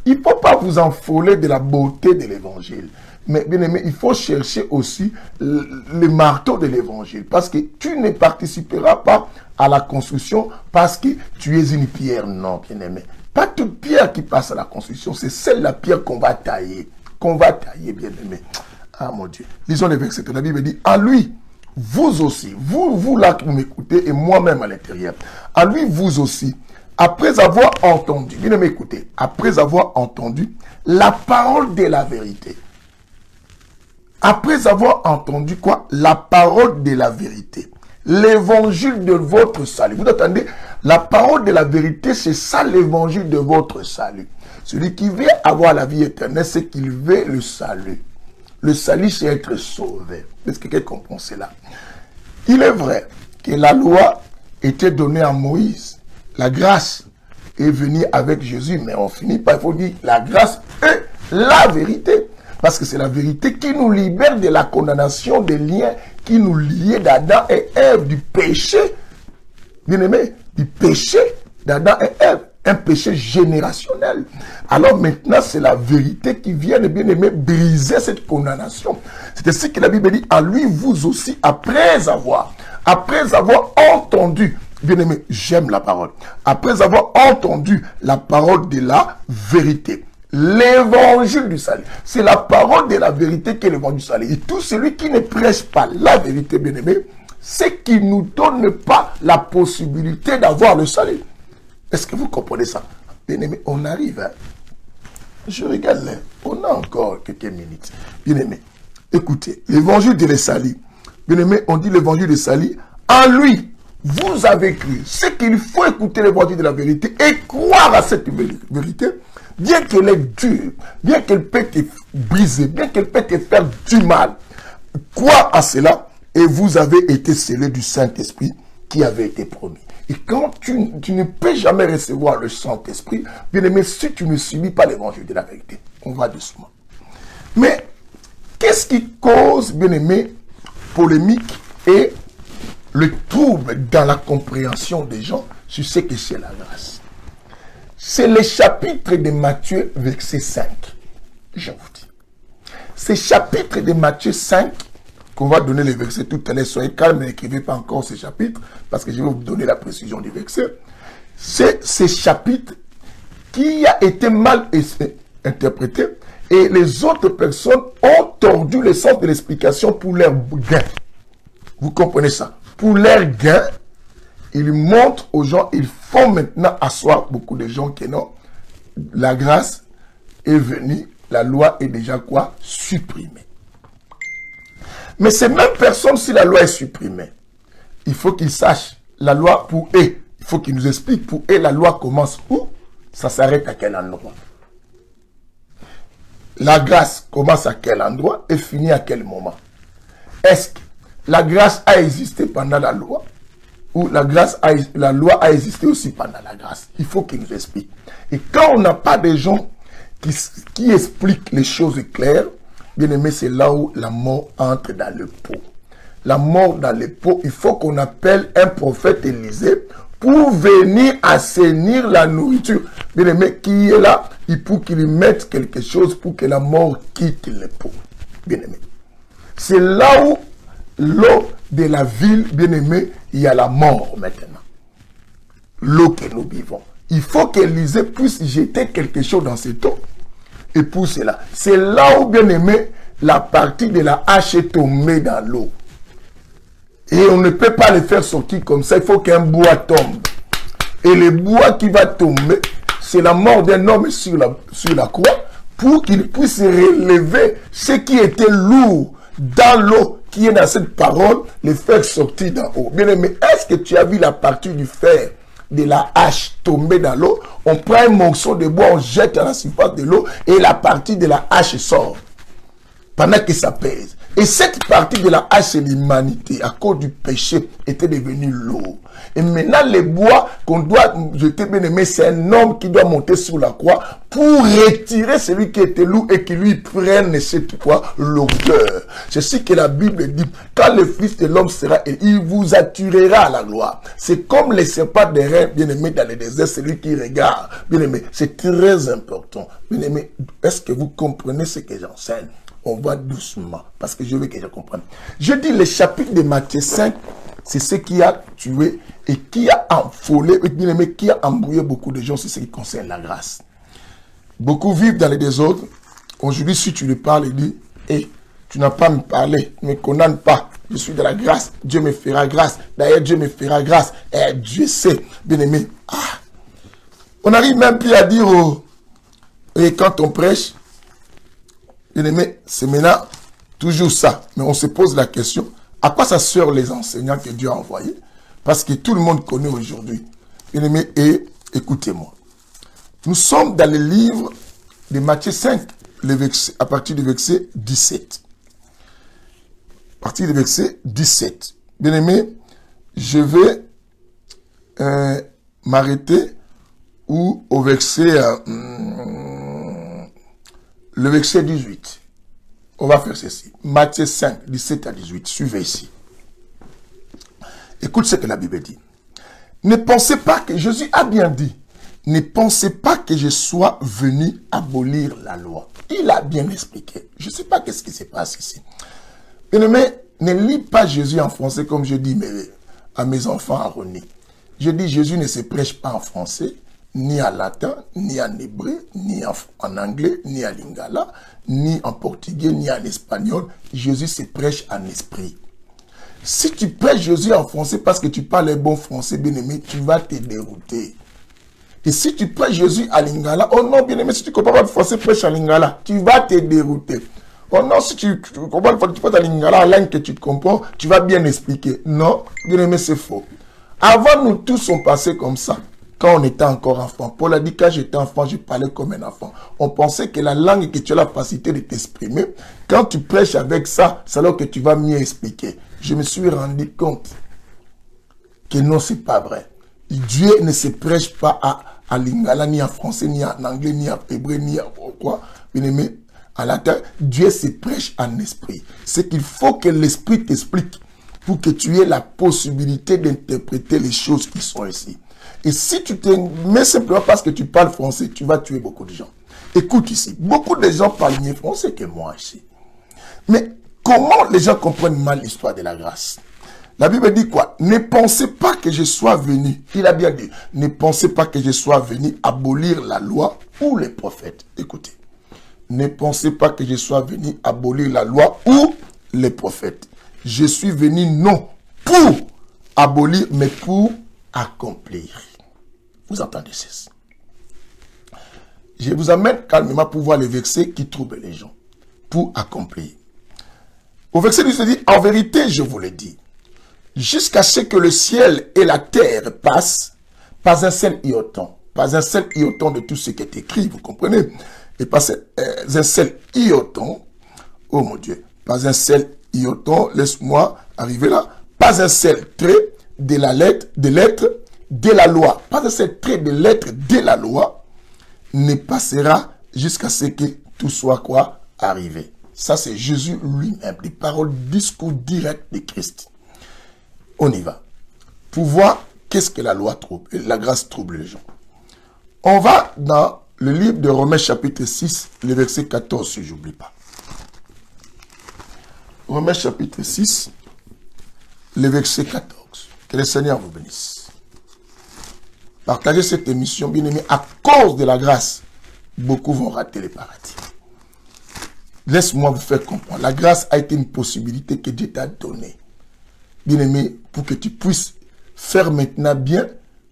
il ne faut pas vous enfoler de la beauté de l'évangile. Mais bien aimé, il faut chercher aussi le marteau de l'évangile. Parce que tu ne participeras pas à la construction parce que tu es une pierre. Non, bien aimé. Pas toute pierre qui passe à la construction. C'est celle la pierre qu'on va tailler. Qu'on va tailler, bien aimé. Ah mon Dieu. Lisons les versets. La Bible dit, à lui, vous aussi, vous là qui m'écoutez et moi-même à l'intérieur. À lui, vous aussi. Après avoir entendu, bien aimé, écoutez. Après avoir entendu la parole de la vérité. Après avoir entendu quoi? La parole de la vérité. L'évangile de votre salut. Vous entendez? La parole de la vérité, c'est ça l'évangile de votre salut. Celui qui veut avoir la vie éternelle, c'est qu'il veut le salut. Le salut, c'est être sauvé. Est-ce que quelqu'un comprend cela? Il est vrai que la loi était donnée à Moïse. La grâce est venue avec Jésus, mais on finit par, il faut dire, la grâce est la vérité. Parce que c'est la vérité qui nous libère de la condamnation des liens qui nous liaient d'Adam et Ève, du péché, bien aimé, du péché d'Adam et Ève, un péché générationnel. Alors maintenant, c'est la vérité qui vient de, bien aimé, briser cette condamnation. C'est ainsi que la Bible dit, à lui, vous aussi, après avoir entendu, bien aimé, j'aime la parole, après avoir entendu la parole de la vérité, l'évangile du salut. C'est la parole de la vérité qui est l'évangile du salut. Et tout celui qui ne prêche pas la vérité, bien aimé, c'est qu'il ne nous donne pas la possibilité d'avoir le salut. Est-ce que vous comprenez ça? Bien aimé, on arrive. Hein? Je regarde là. On a encore quelques minutes. Bien aimé, écoutez, l'évangile de le salut. Bien aimé, on dit l'évangile du salut. En lui, vous avez cru. C'est qu'il faut écouter l'évangile de la vérité et croire à cette vérité. Bien qu'elle est dure, bien qu'elle peut te briser, bien qu'elle peut te faire du mal, crois à cela et vous avez été scellés du Saint-Esprit qui avait été promis. Et quand tu ne peux jamais recevoir le Saint-Esprit, bien aimé, si tu ne subis pas l'évangile de la vérité, on va doucement. Mais qu'est-ce qui cause, bien aimé, polémique et le trouble dans la compréhension des gens sur ce que c'est la grâce? C'est le chapitre de Matthieu, verset 5. Je vous dis. C'est chapitre de Matthieu 5, qu'on va donner les versets tout à l'heure. Soyez calme, n'écrivez pas encore ce chapitre, parce que je vais vous donner la précision du verset. C'est ce chapitre qui a été mal interprété Et les autres personnes ont tordu le sens de l'explication pour leur gain. Vous comprenez ça? Pour leur gain, ils montrent aux gens, ils font maintenant asseoir beaucoup de gens que non, la grâce est venue, la loi est déjà quoi? Supprimée. Mais ces mêmes personnes, si la loi est supprimée, il faut qu'ils sachent, la loi pour eux, il faut qu'ils nous expliquent pour eux, la loi commence où? Ça s'arrête à quel endroit? La grâce commence à quel endroit et finit à quel moment? Est-ce que la grâce a existé pendant la loi ou la loi a existé aussi pendant la grâce? Il faut qu'ils nous expliquent. Et quand on n'a pas de gens qui expliquent les choses claires, bien aimé, c'est là où la mort entre dans le pot. La mort dans le pot, il faut qu'on appelle un prophète Élisée pour venir assainir la nourriture. Bien aimé, qui est là, il faut qu'il mette quelque chose pour que la mort quitte le pot. Bien aimé. C'est là où l'eau de la ville, bien aimé, il y a la mort maintenant. L'eau que nous vivons. Il faut qu'Élisée puisse jeter quelque chose dans cette eau. Et pour cela, c'est là où, bien aimé, la partie de la hache est tombée dans l'eau. Et on ne peut pas le faire sortir comme ça. Il faut qu'un bois tombe. Et le bois qui va tomber, c'est la mort d'un homme sur la croix pour qu'il puisse relever ce qui était lourd dans l'eau qui est dans cette parole, le faire sortir d'en haut. Bien aimé, est-ce que tu as vu la partie du fer de la hache tomber dans l'eau? On prend un morceau de bois, on jette à la surface de l'eau et la partie de la hache sort pendant que ça pèse. Et cette partie de la hache de l'humanité, à cause du péché, était devenue lourd. Et maintenant, les bois qu'on doit jeter, bien aimé, c'est un homme qui doit monter sur la croix pour retirer celui qui était lourd et qui lui prenne cette quoi, l'odeur. C'est ce que la Bible dit. Quand le Fils de l'homme sera, il vous attirera à la gloire. C'est comme les serpents des reins, bien aimé, dans le désert, celui qui regarde. Bien aimé, c'est très important. Bien aimé, est-ce que vous comprenez ce que j'enseigne? On va doucement, parce que je veux que je comprenne. Je dis, le chapitre de Matthieu 5, c'est ce qui a tué et qui a affolé, et qui a embrouillé beaucoup de gens sur ce qui concerne la grâce. Beaucoup vivent dans les désordres. Aujourd'hui, si tu lui parles, il dit, hey, tu n'as pas à me parler, ne me condamne pas. Je suis de la grâce, Dieu me fera grâce. D'ailleurs, Dieu me fera grâce. Et Dieu sait, bien aimé. Ah. On arrive même plus à dire, et quand on prêche, bien aimé, c'est maintenant toujours ça. Mais on se pose la question, à quoi ça sert les enseignants que Dieu a envoyés? Parce que tout le monde connaît aujourd'hui. Bien aimé, et écoutez-moi. Nous sommes dans le livre de Matthieu 5, à partir du verset 17. À partir du verset 17. Bien aimé, je vais m'arrêter au verset... le verset 18. On va faire ceci. Matthieu 5, 17 à 18. Suivez ici. Écoute ce que la Bible dit. Ne pensez pas que, Jésus a bien dit, ne pensez pas que je sois venu abolir la loi. Il a bien expliqué. Je ne sais pas qu'est-ce qui se passe ici. Mais ne lis pas Jésus en français comme je dis à mes enfants à René. Je dis Jésus ne se prêche pas en français, ni en latin, ni en hébreu, ni en anglais, ni en lingala, ni en portugais, ni en espagnol. Jésus se prêche en esprit. Si tu prêches Jésus en français parce que tu parles un bon français, bien-aimé, tu vas te dérouter. Et si tu prêches Jésus en lingala, oh non, bien-aimé, si tu ne comprends pas le français, prêche en lingala, tu vas te dérouter. Oh non, si tu comprends le français, tu prêches en lingala, la langue que tu te comprends, tu vas bien expliquer. Non, bien-aimé, c'est faux. Avant, nous tous sommes passés comme ça. Quand on était encore enfant. Paul a dit, quand j'étais enfant, je parlais comme un enfant. On pensait que la langue que tu as la facilité de t'exprimer, quand tu prêches avec ça, c'est alors que tu vas mieux expliquer. Je me suis rendu compte que non, c'est pas vrai. Dieu ne se prêche pas à lingala, ni en français, ni en anglais, ni en hébreu, ni en quoi. Bien aimé, en latin, Dieu se prêche en esprit. C'est qu'il faut que l'esprit t'explique pour que tu aies la possibilité d'interpréter les choses qui sont ici. Et si tu te mets simplement parce que tu parles français, tu vas tuer beaucoup de gens. Écoute ici, beaucoup de gens parlent mieux français que moi ici. Mais comment les gens comprennent mal l'histoire de la grâce? La Bible dit quoi? Ne pensez pas que je sois venu. Il a bien dit, ne pensez pas que je sois venu abolir la loi ou les prophètes. Écoutez, ne pensez pas que je sois venu abolir la loi ou les prophètes. Je suis venu non pour abolir, mais pour accomplir. Vous entendez ceci? Je vous amène calmement pour voir les versets qui troublent les gens. Pour accomplir. Au verset 10, il dit, en vérité, je vous le dis, jusqu'à ce que le ciel et la terre passent, pas un seul ioton, pas un seul ioton de tout ce qui est écrit, vous comprenez? Et pas un seul ioton, oh mon Dieu, pas un seul ioton, laisse-moi arriver là, pas un seul trait de la lettre, de la loi, pas un seul trait de lettre de la loi ne passera jusqu'à ce que tout soit quoi? Arrivé. Ça, c'est Jésus lui-même, des paroles, discours direct de Christ. On y va. Pour voir qu'est-ce que la loi trouble, la grâce trouble les gens. On va dans le livre de Romains chapitre 6, le verset 14, si je n'oublie pas. Romains chapitre 6, le verset 14. Que le Seigneur vous bénisse. Partagez cette émission, bien aimé, à cause de la grâce, beaucoup vont rater le paradis. Laisse-moi vous faire comprendre. La grâce a été une possibilité que Dieu t'a donnée. Bien aimé, pour que tu puisses faire maintenant bien,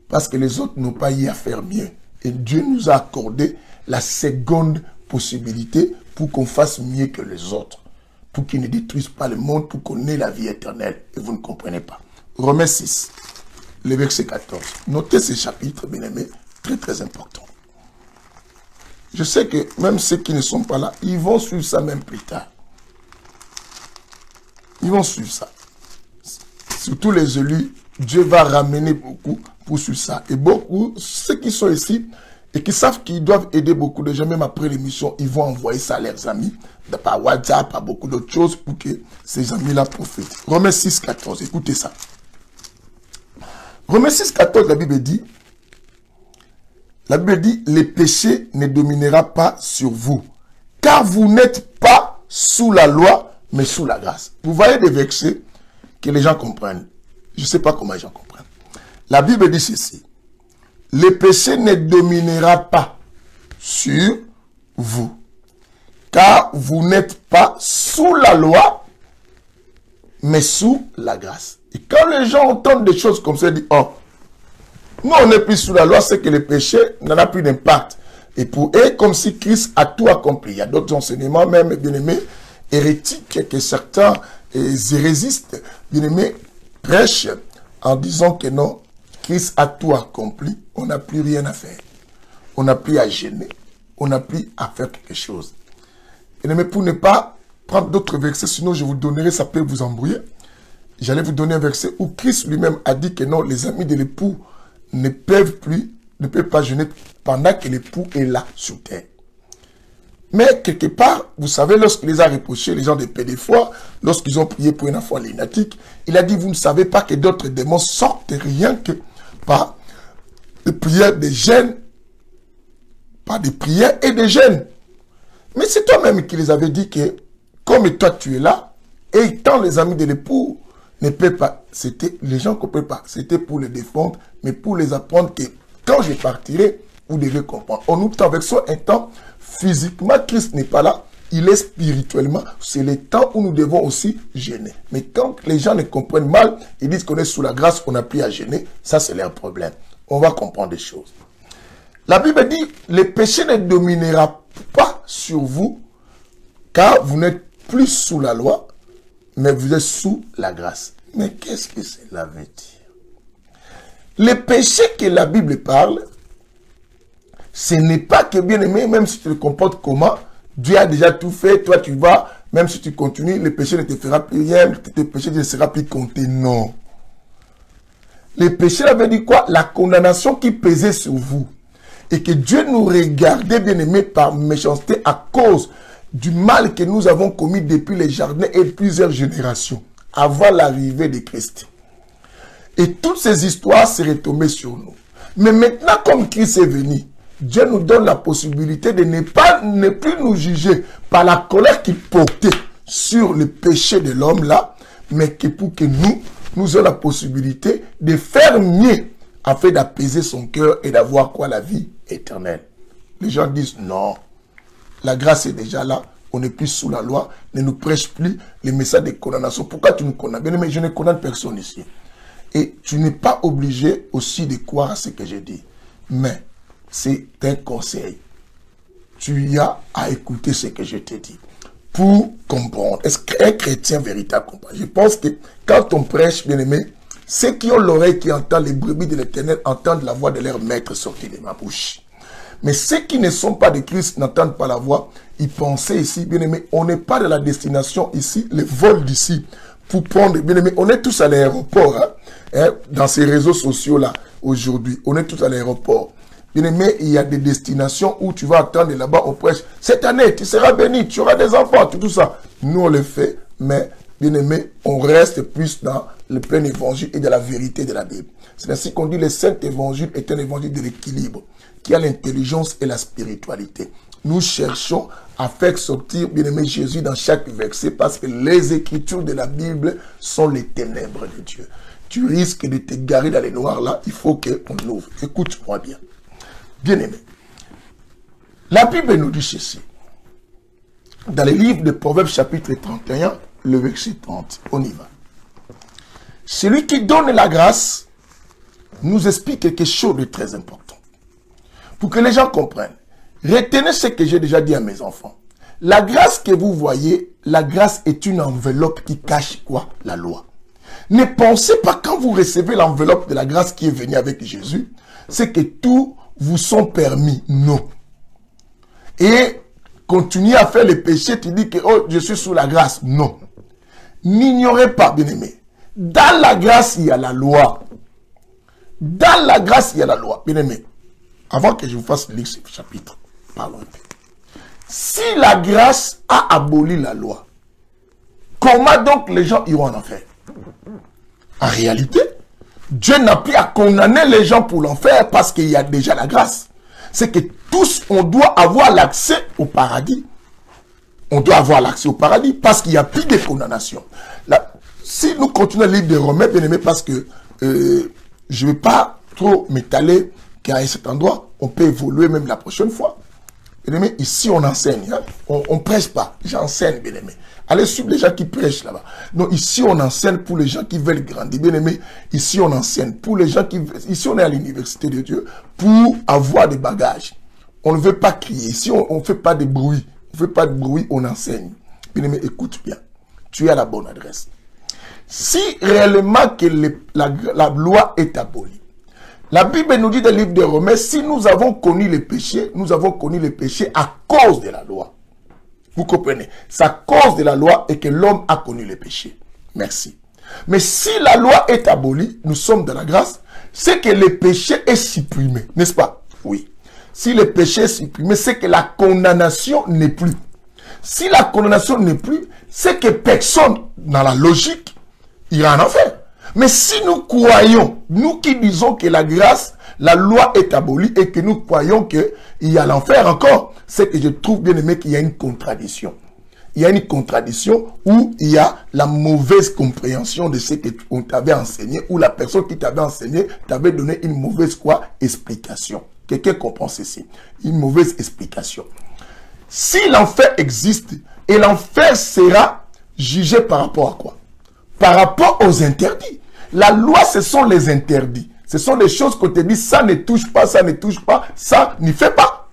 parce que les autres n'ont pas eu à faire mieux. Et Dieu nous a accordé la seconde possibilité pour qu'on fasse mieux que les autres. Pour qu'ils ne détruisent pas le monde, pour qu'on ait la vie éternelle. Et vous ne comprenez pas. Romains 6, le verset 14. Notez ce chapitre, bien aimé, très très important. Je sais que même ceux qui ne sont pas là, ils vont suivre ça même plus tard. Ils vont suivre ça. Surtout les élus, Dieu va ramener beaucoup pour suivre ça. Et beaucoup, ceux qui sont ici et qui savent qu'ils doivent aider beaucoup de gens, même après l'émission, ils vont envoyer ça à leurs amis, par WhatsApp, par beaucoup d'autres choses, pour que ces amis-là profitent. Romains 6, 14, écoutez ça. Romains 6, 14, la Bible dit, le péché ne dominera pas sur vous, car vous n'êtes pas sous la loi, mais sous la grâce. Vous voyez des versets que les gens comprennent. Je ne sais pas comment les gens comprennent. La Bible dit ceci. Le péché ne dominera pas sur vous, car vous n'êtes pas sous la loi, mais sous la grâce. Et quand les gens entendent des choses comme ça, ils disent, oh, nous on n'est plus sous la loi, c'est que le péché n'en a plus d'impact. Et pour eux, comme si Christ a tout accompli. Il y a d'autres enseignements, même, bien aimés, hérétiques, que certains hérésistes, bien aimés, prêchent en disant que non, Christ a tout accompli, on n'a plus rien à faire. On n'a plus à gêner, on n'a plus à faire quelque chose. Bien aimés, pour ne pas prendre d'autres versets, sinon je vous donnerai, ça peut vous embrouiller. J'allais vous donner un verset où Christ lui-même a dit que non, les amis de l'époux ne peuvent pas jeûner pendant que l'époux est là sur terre. Mais quelque part, vous savez, lorsqu'il les a reprochés, les gens de paix des fois, lorsqu'ils ont prié pour une affaire lunatique, il a dit, vous ne savez pas que d'autres démons sortent rien que par des prières, des jeûnes, par des prières et des jeûnes. Mais c'est toi-même qui les avait dit que, comme toi tu es là, et étant les amis de l'époux, ne peut pas, c'était, les gens ne comprennent pas, c'était pour les défendre, mais pour les apprendre que quand je partirai, vous devez comprendre. On nous traverse un temps, physiquement, Christ n'est pas là, il est spirituellement, c'est le temps où nous devons aussi gêner. Mais quand les gens ne comprennent mal, ils disent qu'on est sous la grâce, on n'a plus à gêner, ça c'est leur problème. On va comprendre des choses. La Bible dit, le péché ne dominera pas sur vous, car vous n'êtes plus sous la loi, mais vous êtes sous la grâce. Mais qu'est-ce que cela veut dire? Le péché que la Bible parle, ce n'est pas que, bien aimé, même si tu te comportes comment, Dieu a déjà tout fait, toi tu vas, même si tu continues, le péché ne te fera plus rien, le péché ne sera plus compté. Non. Le péché avait dit quoi? La condamnation qui pesait sur vous. Et que Dieu nous regardait, bien aimé, par méchanceté à cause du mal que nous avons commis depuis les jardins et plusieurs générations, avant l'arrivée de Christ. Et toutes ces histoires seraient tombées sur nous. Mais maintenant, comme Christ est venu, Dieu nous donne la possibilité de ne plus nous juger par la colère qu'il portait sur le péché de l'homme là, mais que pour que nous ayons la possibilité de faire mieux afin d'apaiser son cœur et d'avoir quoi? La vie éternelle. Les gens disent non. La grâce est déjà là. On n'est plus sous la loi. Ne nous prêche plus les messages de condamnation. Pourquoi tu nous condamnes? Bien aimé, je ne condamne personne ici. Et tu n'es pas obligé aussi de croire à ce que j'ai dit. Mais c'est un conseil. Tu as à écouter ce que je t'ai dit pour comprendre. Est-ce qu'un chrétien véritable comprend? Je pense que quand on prêche, bien aimé, ceux qui ont l'oreille qui entendent les brebis de l'Éternel entendent la voix de leur maître sortir de ma bouche. Mais ceux qui ne sont pas de Christ n'entendent pas la voix. Ils pensaient ici, bien aimé, on n'est pas de la destination ici, le vol d'ici, pour prendre, bien aimé, on est tous à l'aéroport, dans ces réseaux sociaux-là, aujourd'hui. On est tous à l'aéroport. Bien aimé, il y a des destinations où tu vas attendre là-bas, on prêche. Cette année, tu seras béni, tu auras des enfants, tout ça. Nous, on le fait, mais, bien aimé, on reste plus dans le plein évangile et de la vérité de la Bible. C'est ainsi qu'on dit le saint évangile est un évangile de l'équilibre, qui a l'intelligence et la spiritualité. Nous cherchons à faire sortir, bien aimé, Jésus dans chaque verset, parce que les écritures de la Bible sont les ténèbres de Dieu. Tu risques de te garer dans les noirs là, il faut qu'on ouvre. Écoute-moi bien. Bien aimé. La Bible nous dit ceci. Dans le livre de Proverbes chapitre 31, le verset 30, on y va. Celui qui donne la grâce nous explique quelque chose de très important. Pour que les gens comprennent. Retenez ce que j'ai déjà dit à mes enfants. La grâce que vous voyez, la grâce est une enveloppe qui cache quoi? La loi. Ne pensez pas quand vous recevez l'enveloppe de la grâce qui est venue avec Jésus, c'est que tout vous sont permis. Non. Et continuer à faire les péchés, tu dis que oh, je suis sous la grâce. Non. N'ignorez pas, bien-aimé. Dans la grâce, il y a la loi. Dans la grâce, il y a la loi. Bien-aimé, avant que je vous fasse lire ce chapitre, parlons un peu. Si la grâce a aboli la loi, comment donc les gens iront en enfer? En réalité, Dieu n'a plus à condamner les gens pour l'enfer parce qu'il y a déjà la grâce. C'est que tous, on doit avoir l'accès au paradis. On doit avoir l'accès au paradis parce qu'il n'y a plus de condamnation. Là, si nous continuons le livre de Romains, bien aimé, parce que je ne vais pas trop m'étaler qu'à cet endroit, on peut évoluer même la prochaine fois. Bien aimé, ici on enseigne, hein? On ne prêche pas, j'enseigne, bien aimé. Allez suivre les gens qui prêchent là-bas. Donc ici on enseigne pour les gens qui veulent grandir, bien aimé. Ici on enseigne pour les gens qui... Ici on est à l'université de Dieu pour avoir des bagages. On ne veut pas crier. Ici on ne fait pas de bruit. On ne fait pas de bruit, on enseigne. Bien aimé, écoute bien. Tu es à la bonne adresse. Si réellement que la loi est abolie, la Bible nous dit dans le livre de Romains, si nous avons connu les péchés, nous avons connu les péchés à cause de la loi. Vous comprenez? C'est à cause de la loi et que l'homme a connu les péchés. Merci. Mais si la loi est abolie, nous sommes dans la grâce, c'est que le péché est supprimé, n'est-ce pas? Oui. Si le péché est supprimé, c'est que la condamnation n'est plus. Si la condamnation n'est plus, c'est que personne, dans la logique, ira en enfer. Mais si nous croyons, nous qui disons que la grâce, la loi est abolie et que nous croyons qu'il y a l'enfer encore, c'est que je trouve bien aimé qu'il y a une contradiction. Il y a une contradiction où il y a la mauvaise compréhension de ce qu'on t'avait enseigné, ou la personne qui t'avait enseigné t'avait donné une mauvaise quoi? Explication. Quelqu'un comprend ceci. Une mauvaise explication. Si l'enfer existe, et l'enfer sera jugé par rapport à quoi? Par rapport aux interdits. La loi, ce sont les interdits. Ce sont les choses qu'on te dit, ça ne touche pas, ça ne touche pas, ça n'y fait pas.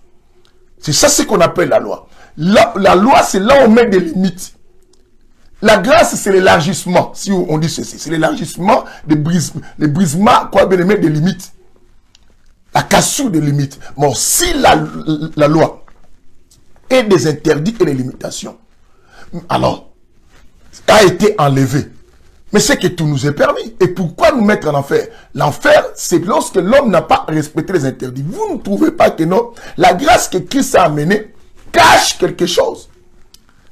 C'est ça ce qu'on appelle la loi. La loi, c'est là où on met des limites. La grâce, c'est l'élargissement, si on dit ceci. C'est l'élargissement des brisements, quoi, bien aimé, des limites. La cassure des limites. Bon, si la loi est des interdits et des limitations, alors, a été enlevé. Mais c'est que tout nous est permis. Et pourquoi nous mettre en enfer? L'enfer, c'est lorsque l'homme n'a pas respecté les interdits. Vous ne trouvez pas que non? La grâce que Christ a amenée cache quelque chose.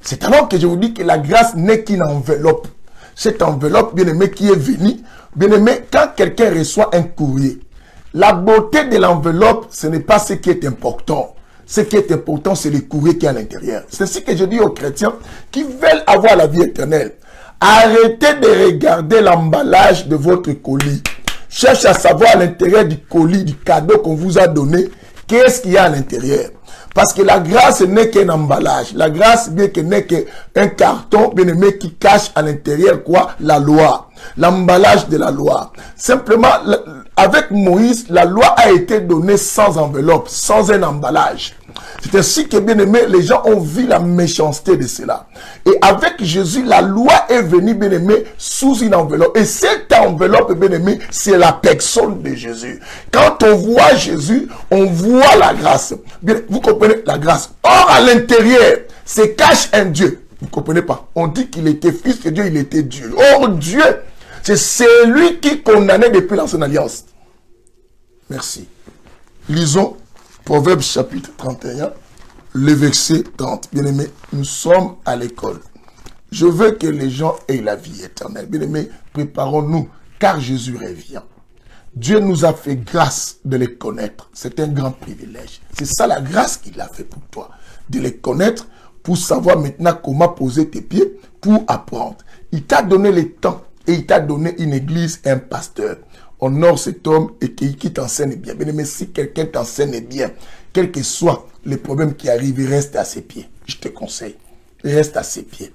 C'est alors que je vous dis que la grâce n'est qu'une enveloppe. Cette enveloppe, bien aimé, qui est venue, bien aimé, quand quelqu'un reçoit un courrier, la beauté de l'enveloppe, ce n'est pas ce qui est important. Ce qui est important, c'est le courrier qui est à l'intérieur. C'est ce que je dis aux chrétiens qui veulent avoir la vie éternelle. Arrêtez de regarder l'emballage de votre colis. Cherchez à savoir à l'intérieur du colis, du cadeau qu'on vous a donné, qu'est-ce qu'il y a à l'intérieur. Parce que la grâce n'est qu'un emballage. La grâce, bien que n'est qu'un carton, bien aimé, qui cache à l'intérieur quoi? La loi. L'emballage de la loi. Simplement, avec Moïse, la loi a été donnée sans enveloppe, sans un emballage. C'est ainsi que, bien aimé, les gens ont vu la méchanceté de cela. Et avec Jésus, la loi est venue, bien aimé, sous une enveloppe. Et cette enveloppe, bien aimé, c'est la personne de Jésus. Quand on voit Jésus, on voit la grâce. Bien, vous comprenez la grâce. Or, à l'intérieur, se cache un Dieu. Vous ne comprenez pas? On dit qu'il était fils de Dieu, il était Dieu. Or, Dieu, c'est celui qui condamnait depuis l'ancienne alliance. Merci. Lisons Proverbe chapitre 31, le verset 30. Bien-aimés, nous sommes à l'école. Je veux que les gens aient la vie éternelle. Bien-aimés, préparons-nous, car Jésus revient. Dieu nous a fait grâce de les connaître. C'est un grand privilège. C'est ça la grâce qu'il a fait pour toi. De les connaître pour savoir maintenant comment poser tes pieds pour apprendre. Il t'a donné le temps et il t'a donné une église, un pasteur. Honore cet homme et qui t'enseigne bien. Bien aimé, si quelqu'un t'enseigne bien, quel que soit les problèmes qui arrivent, reste à ses pieds. Je te conseille, reste à ses pieds.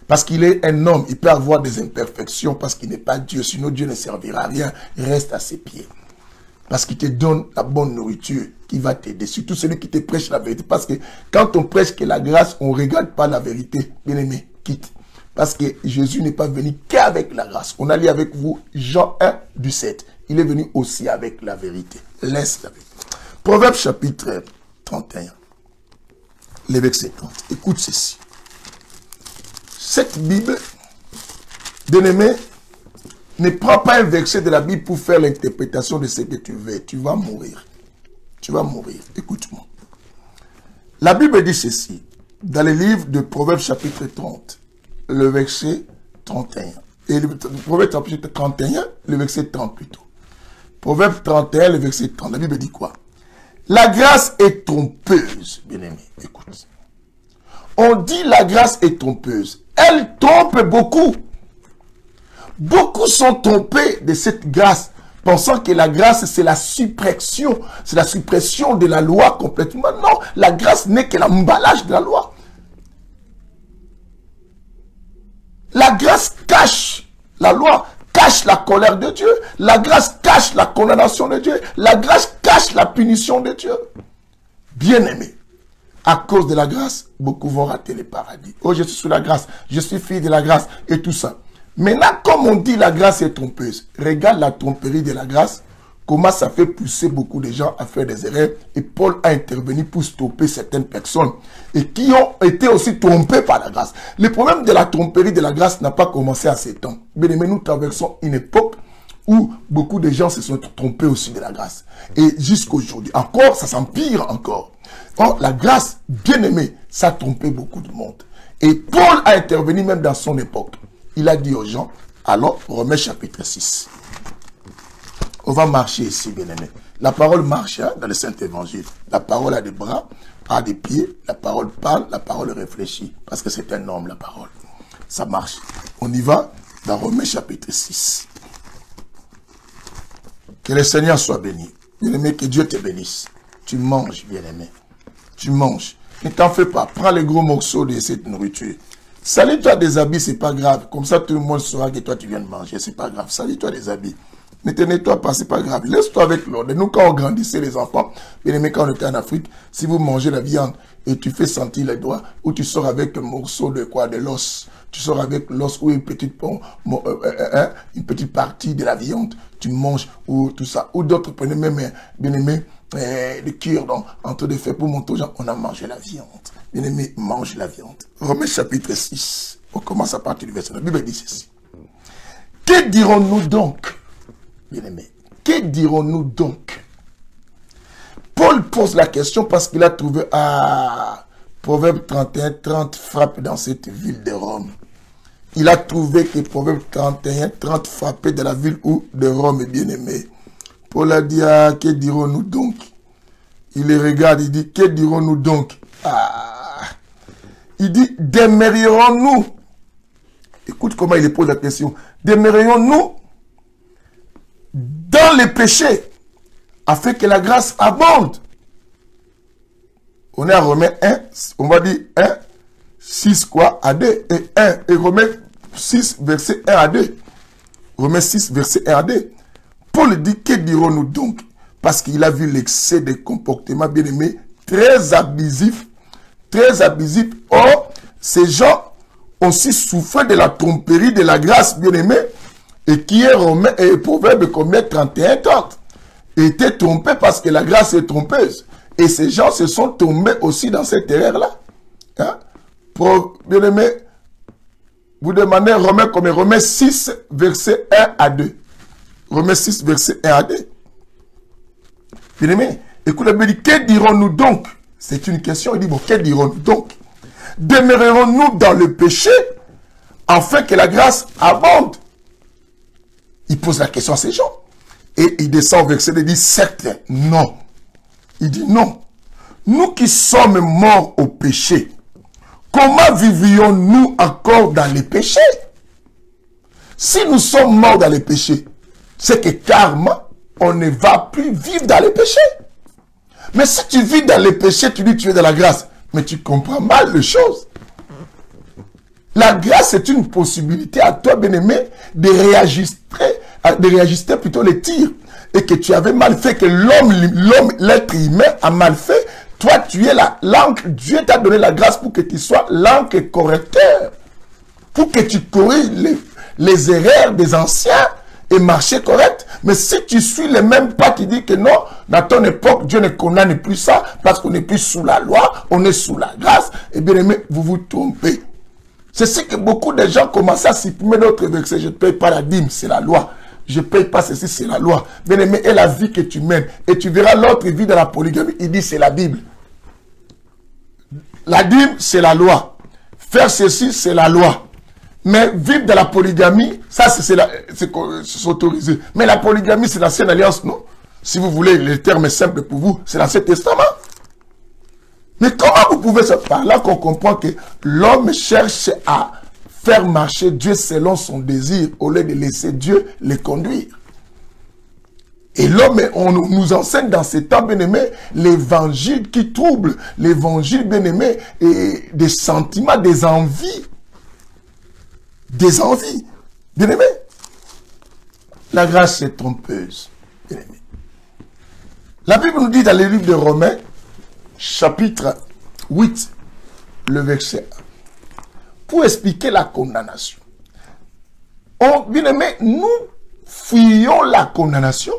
Parce qu'il est un homme, il peut avoir des imperfections parce qu'il n'est pas Dieu. Sinon, Dieu ne servira à rien. Reste à ses pieds. Parce qu'il te donne la bonne nourriture qui va t'aider. Surtout celui qui te prêche la vérité. Parce que quand on prêche que la grâce, on ne regarde pas la vérité. Bien aimé, quitte. Parce que Jésus n'est pas venu qu'avec la grâce. On a lu avec vous Jean 1 du 7. Il est venu aussi avec la vérité. Laisse la vérité. Proverbe chapitre 31. Le verset 30. Écoute ceci. Cette Bible, bien-aimé, ne prends pas un verset de la Bible pour faire l'interprétation de ce que tu veux. Tu vas mourir. Tu vas mourir. Écoute-moi. La Bible dit ceci. Dans le livre de Proverbe chapitre 30. Le verset 31. Et le Proverbe chapitre 31, le verset 30 plutôt. Proverbe 31, le verset 30. La Bible dit quoi? La grâce est trompeuse, bien-aimé. Écoute. On dit la grâce est trompeuse. Elle trompe beaucoup. Beaucoup sont trompés de cette grâce, pensant que la grâce, c'est la suppression. C'est la suppression de la loi complètement. Non, la grâce n'est que l'emballage de la loi. La grâce cache la loi, cache la colère de Dieu. La grâce cache la condamnation de Dieu. La grâce cache la punition de Dieu. Bien-aimé, à cause de la grâce, beaucoup vont rater le paradis. Oh, je suis sous la grâce, je suis fille de la grâce et tout ça. Maintenant, comme on dit la grâce est trompeuse, regarde la tromperie de la grâce, comment ça fait pousser beaucoup de gens à faire des erreurs. Et Paul a intervenu pour stopper certaines personnes et qui ont été aussi trompées par la grâce. Le problème de la tromperie de la grâce n'a pas commencé à ces temps. Bien aimé, nous traversons une époque où beaucoup de gens se sont trompés aussi de la grâce. Et jusqu'aujourd'hui, encore, ça s'empire encore. Or, la grâce, bien aimée, ça a trompé beaucoup de monde. Et Paul a intervenu même dans son époque. Il a dit aux gens, alors, Romains chapitre 6. On va marcher ici, bien-aimé. La parole marche hein, dans le Saint-Évangile. La parole a des bras, a des pieds. La parole parle, la parole réfléchit. Parce que c'est un homme, la parole. Ça marche. On y va dans Romains chapitre 6. Que le Seigneur soit béni. Bien-aimé, que Dieu te bénisse. Tu manges, bien-aimé. Tu manges. Ne t'en fais pas. Prends les gros morceaux de cette nourriture. Salis-toi des habits, c'est pas grave. Comme ça, tout le monde saura que toi, tu viens de manger. C'est pas grave. Salis-toi des habits. Ne te nettoie pas, c'est pas grave. Laisse-toi avec l'ordre. Nous, quand on grandissait les enfants, bien aimé, quand on était en Afrique, si vous mangez la viande et tu fais sentir les doigts, ou tu sors avec un morceau de quoi, de l'os, tu sors avec l'os ou une petite partie de la viande, tu manges, ou tout ça. Ou d'autres prenaient même, bien aimé, le cuir, donc, en train de faire pour montrer aux gens, on a mangé la viande. Bien aimé, mange la viande. Romains chapitre 6. On commence à partir du verset. La Bible dit ceci. Que dirons-nous donc? Bien-aimé, que dirons-nous donc? Paul pose la question parce qu'il a trouvé Proverbe 31, 30 frappe dans cette ville de Rome. Il a trouvé que Proverbe 31, 30 frappait dans la ville de Rome, bien-aimé. Paul a dit, que dirons-nous donc? Il les regarde, il dit, que dirons-nous donc? Il dit, demeurerons-nous? Écoute comment il pose la question. Demeurerions-nous dans les péchés, afin que la grâce abonde? On est à Romains 1, on va dire 1, 6 quoi, à 2, et 1, et Romains 6, verset 1 à 2. Romains 6, verset 1 à 2. Paul dit, que dirons-nous donc? Parce qu'il a vu l'excès des comportements bien-aimés, très abusifs, très abusifs. Or, ces gens ont aussi souffert de la tromperie de la grâce bien-aimée, et qui est Romain, et Proverbe combien 31, 30. Étaient trompés parce que la grâce est trompeuse. Et ces gens se sont tombés aussi dans cette erreur-là. Hein? Bien-aimé, vous demandez Romains combien? Romains 6, verset 1 à 2. Romains 6, verset 1 à 2. Bien-aimé, écoutez, il dit, que dirons-nous donc? C'est une question, il dit, bon, que dirons-nous donc? Demeurerons-nous dans le péché afin que la grâce abonde? Il pose la question à ces gens. Et il descend au verset, il dit, certes, non. Il dit, non. Nous qui sommes morts au péché, comment vivions-nous encore dans les péchés? Si nous sommes morts dans les péchés, c'est que karma, on ne va plus vivre dans les péchés. Mais si tu vis dans les péchés, tu dis tu es dans la grâce. Mais tu comprends mal les choses. La grâce est une possibilité à toi, bien-aimé, de réajuster plutôt les tirs. Et que tu avais mal fait, que l'être humain a mal fait. Toi, tu es l'encre. Dieu t'a donné la grâce pour que tu sois l'encre correcteur. Pour que tu corriges les erreurs des anciens et marcher correct. Mais si tu suis les mêmes pas, tu dis que non, dans ton époque, Dieu ne condamne plus ça parce qu'on n'est plus sous la loi, on est sous la grâce. Et bien aimé, vous vous trompez. C'est ce que beaucoup de gens commencent à supprimer d'autres versets. Je ne paye pas la dîme, c'est la loi. Je ne paye pas ceci, c'est la loi. Bien aimé, et la vie que tu mènes. Et tu verras l'autre vie de la polygamie. Il dit c'est la Bible. La dîme, c'est la loi. Faire ceci, c'est la loi. Mais vivre de la polygamie, ça c'est autorisé. Mais la polygamie, c'est l'ancienne alliance, non? Si vous voulez, le terme est simple pour vous, c'est l'Ancien Testament. Mais comment vous pouvez se parler là qu'on comprend que l'homme cherche à faire marcher Dieu selon son désir au lieu de laisser Dieu les conduire? Et l'homme, on nous enseigne dans ces temps, bien-aimés, l'évangile qui trouble, l'évangile, bien-aimé, et des sentiments, des envies. Des envies. Bien-aimé, la grâce est trompeuse. Bien-aimé. La Bible nous dit dans le livre de Romains, chapitre 8, le verset 1, pour expliquer la condamnation. Bien-aimé, nous fuyons la condamnation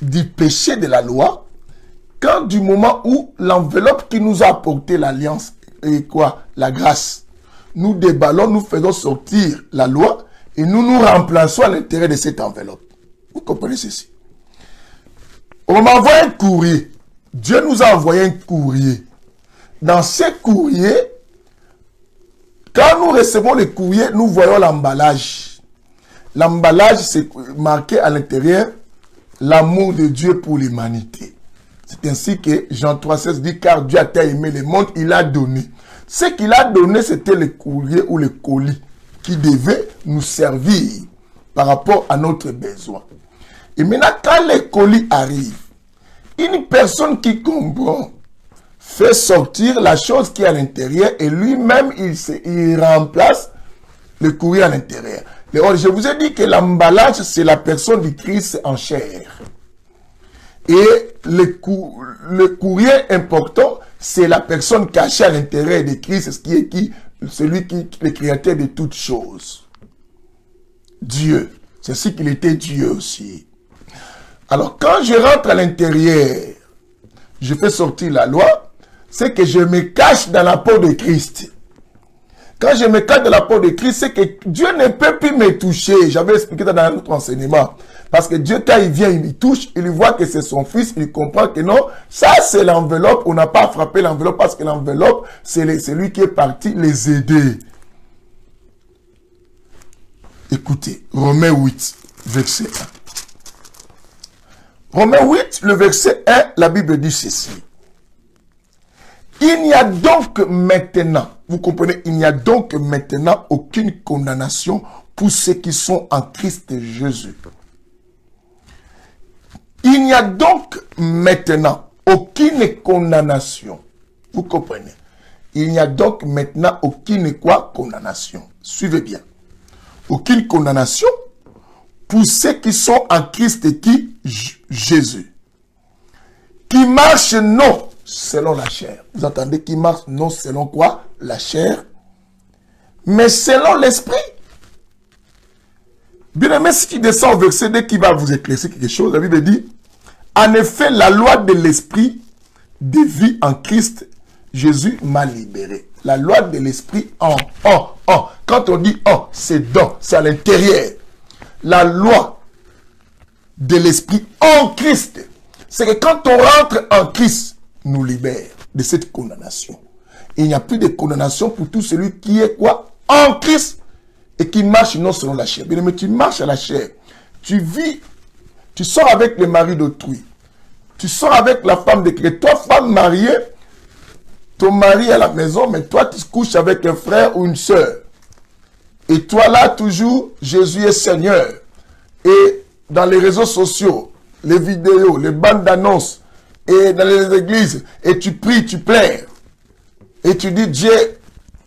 du péché de la loi quand du moment où l'enveloppe qui nous a apporté l'alliance et quoi? La grâce. Nous déballons, nous faisons sortir la loi et nous nous remplaçons à l'intérieur de cette enveloppe. Vous comprenez ceci? On m'envoie un courrier. Dieu nous a envoyé un courrier. Dans ce courrier, quand nous recevons le courrier, nous voyons l'emballage. L'emballage, c'est marqué à l'intérieur l'amour de Dieu pour l'humanité. C'est ainsi que Jean 3,16 dit, car Dieu a tant aimé le monde, il a donné. Ce qu'il a donné, c'était le courrier ou le colis qui devait nous servir par rapport à notre besoin. Et maintenant, quand le colis arrive, une personne qui comprend fait sortir la chose qui est à l'intérieur et lui-même, il remplace le courrier à l'intérieur. Je vous ai dit que l'emballage, c'est la personne du Christ en chair. Et le courrier important, c'est la personne cachée à l'intérieur de Christ, celui qui est le créateur de toutes choses. Dieu. C'est ce qu'il était Dieu aussi. Alors, quand je rentre à l'intérieur, je fais sortir la loi, c'est que je me cache dans la peau de Christ. Quand je me cache dans la peau de Christ, c'est que Dieu ne peut plus me toucher. J'avais expliqué ça dans notre enseignement. Parce que Dieu, quand il vient, il me touche, il voit que c'est son fils, il comprend que non, ça c'est l'enveloppe, on n'a pas frappé l'enveloppe parce que l'enveloppe, c'est lui qui est parti les aider. Écoutez, Romains 8, verset 1. Romains 8, le verset 1, la Bible dit ceci. Il n'y a donc maintenant, vous comprenez, il n'y a donc maintenant aucune condamnation pour ceux qui sont en Christ Jésus. Il n'y a donc maintenant aucune condamnation. Vous comprenez? Il n'y a donc maintenant aucune quoi? Condamnation. Suivez bien. Aucune condamnation pour ceux qui sont en Christ et qui? Jésus. Qui marche non selon la chair. Vous entendez? Qui marche non selon quoi? La chair. Mais selon l'esprit. Bien aimé, si tu descends au verset 2 qui va vous éclaircir quelque chose, la Bible dit, en effet, la loi de l'esprit de vie en Christ, Jésus m'a libéré. La loi de l'esprit Quand on dit c'est dans, c'est à l'intérieur. La loi de l'esprit en Christ, c'est que quand on rentre en Christ, nous libère de cette condamnation. Il n'y a plus de condamnation pour tout celui qui est quoi? En Christ et qui marche non selon la chair. Mais tu marches à la chair. Tu vis, tu sors avec le mari d'autrui. Tu sors avec la femme de quelqu'un. Toi, femme mariée, ton mari est à la maison, mais toi, tu couches avec un frère ou une sœur. Et toi, là, toujours, Jésus est Seigneur. Et dans les réseaux sociaux, les vidéos, les bandes d'annonces, et dans les églises, et tu pries, tu pleures. Et tu dis, Dieu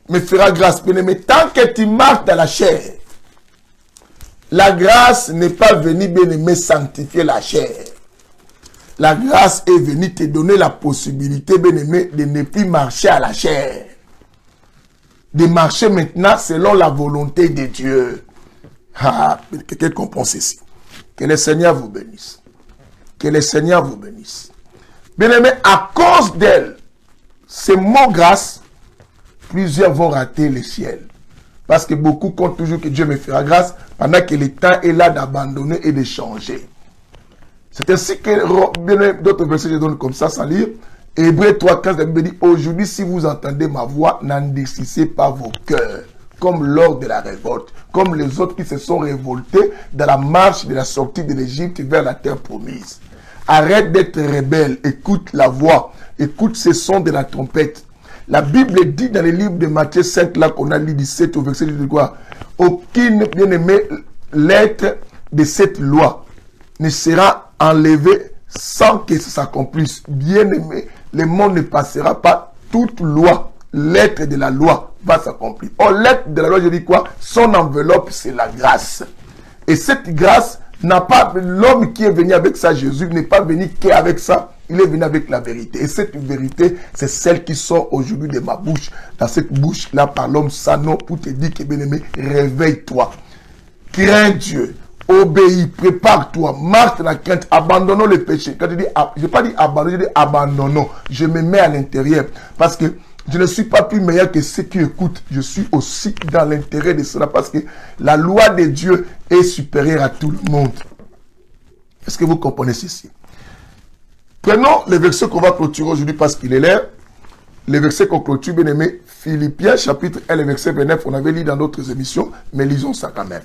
me fera grâce. Mais tant que tu marches dans la chair, la grâce n'est pas venue, bien-aimé, sanctifier la chair. La grâce est venue te donner la possibilité, bien-aimé, de ne plus marcher à la chair. De marcher maintenant selon la volonté de Dieu. Ah, quelqu'un comprend ceci. Que le Seigneur vous bénisse. Que le Seigneur vous bénisse. Bien-aimé, à cause d'elle, ces mots grâce, plusieurs vont rater le ciel. Parce que beaucoup comptent toujours que Dieu me fera grâce, pendant que le temps est là d'abandonner et de changer. C'est ainsi que d'autres versets je donne comme ça sans lire. Hébreux 3,15, la Bible dit, aujourd'hui, si vous entendez ma voix, n'endurcissez pas vos cœurs, comme lors de la révolte, comme les autres qui se sont révoltés dans la marche de la sortie de l'Égypte vers la terre promise. Arrête d'être rebelle, écoute la voix, écoute ce son de la trompette. La Bible dit dans le livre de Matthieu 5, là qu'on a lu 17 au verset de quoi, aucune bien-aimée lettre de cette loi ne sera enlevée sans que ça s'accomplisse. Bien-aimé, le monde ne passera pas. Toute loi, lettre de la loi va s'accomplir. Oh, lettre de la loi, je dis quoi? Son enveloppe, c'est la grâce. Et cette grâce n'a pas, l'homme qui est venu avec ça, Jésus, n'est pas venu qu'avec ça. Il est venu avec la vérité. Et cette vérité, c'est celle qui sort aujourd'hui de ma bouche. Dans cette bouche-là, par l'homme sano, pour te dire que, bien-aimé, réveille-toi. Crains Dieu. Obéis, prépare-toi, marche dans la crainte, abandonnons le péché. Quand je dis, je n'ai pas dit abandonner, je dis abandonnons. Je me mets à l'intérieur. Parce que je ne suis pas plus meilleur que ceux qui écoutent. Je suis aussi dans l'intérêt de cela. Parce que la loi de Dieu est supérieure à tout le monde. Est-ce que vous comprenez ceci? Prenons le verset qu'on va clôturer aujourd'hui parce qu'il est là. Le verset qu'on clôture, bien aimé, Philippiens, chapitre 1, le verset 29, on avait lu dans d'autres émissions, mais lisons ça quand même.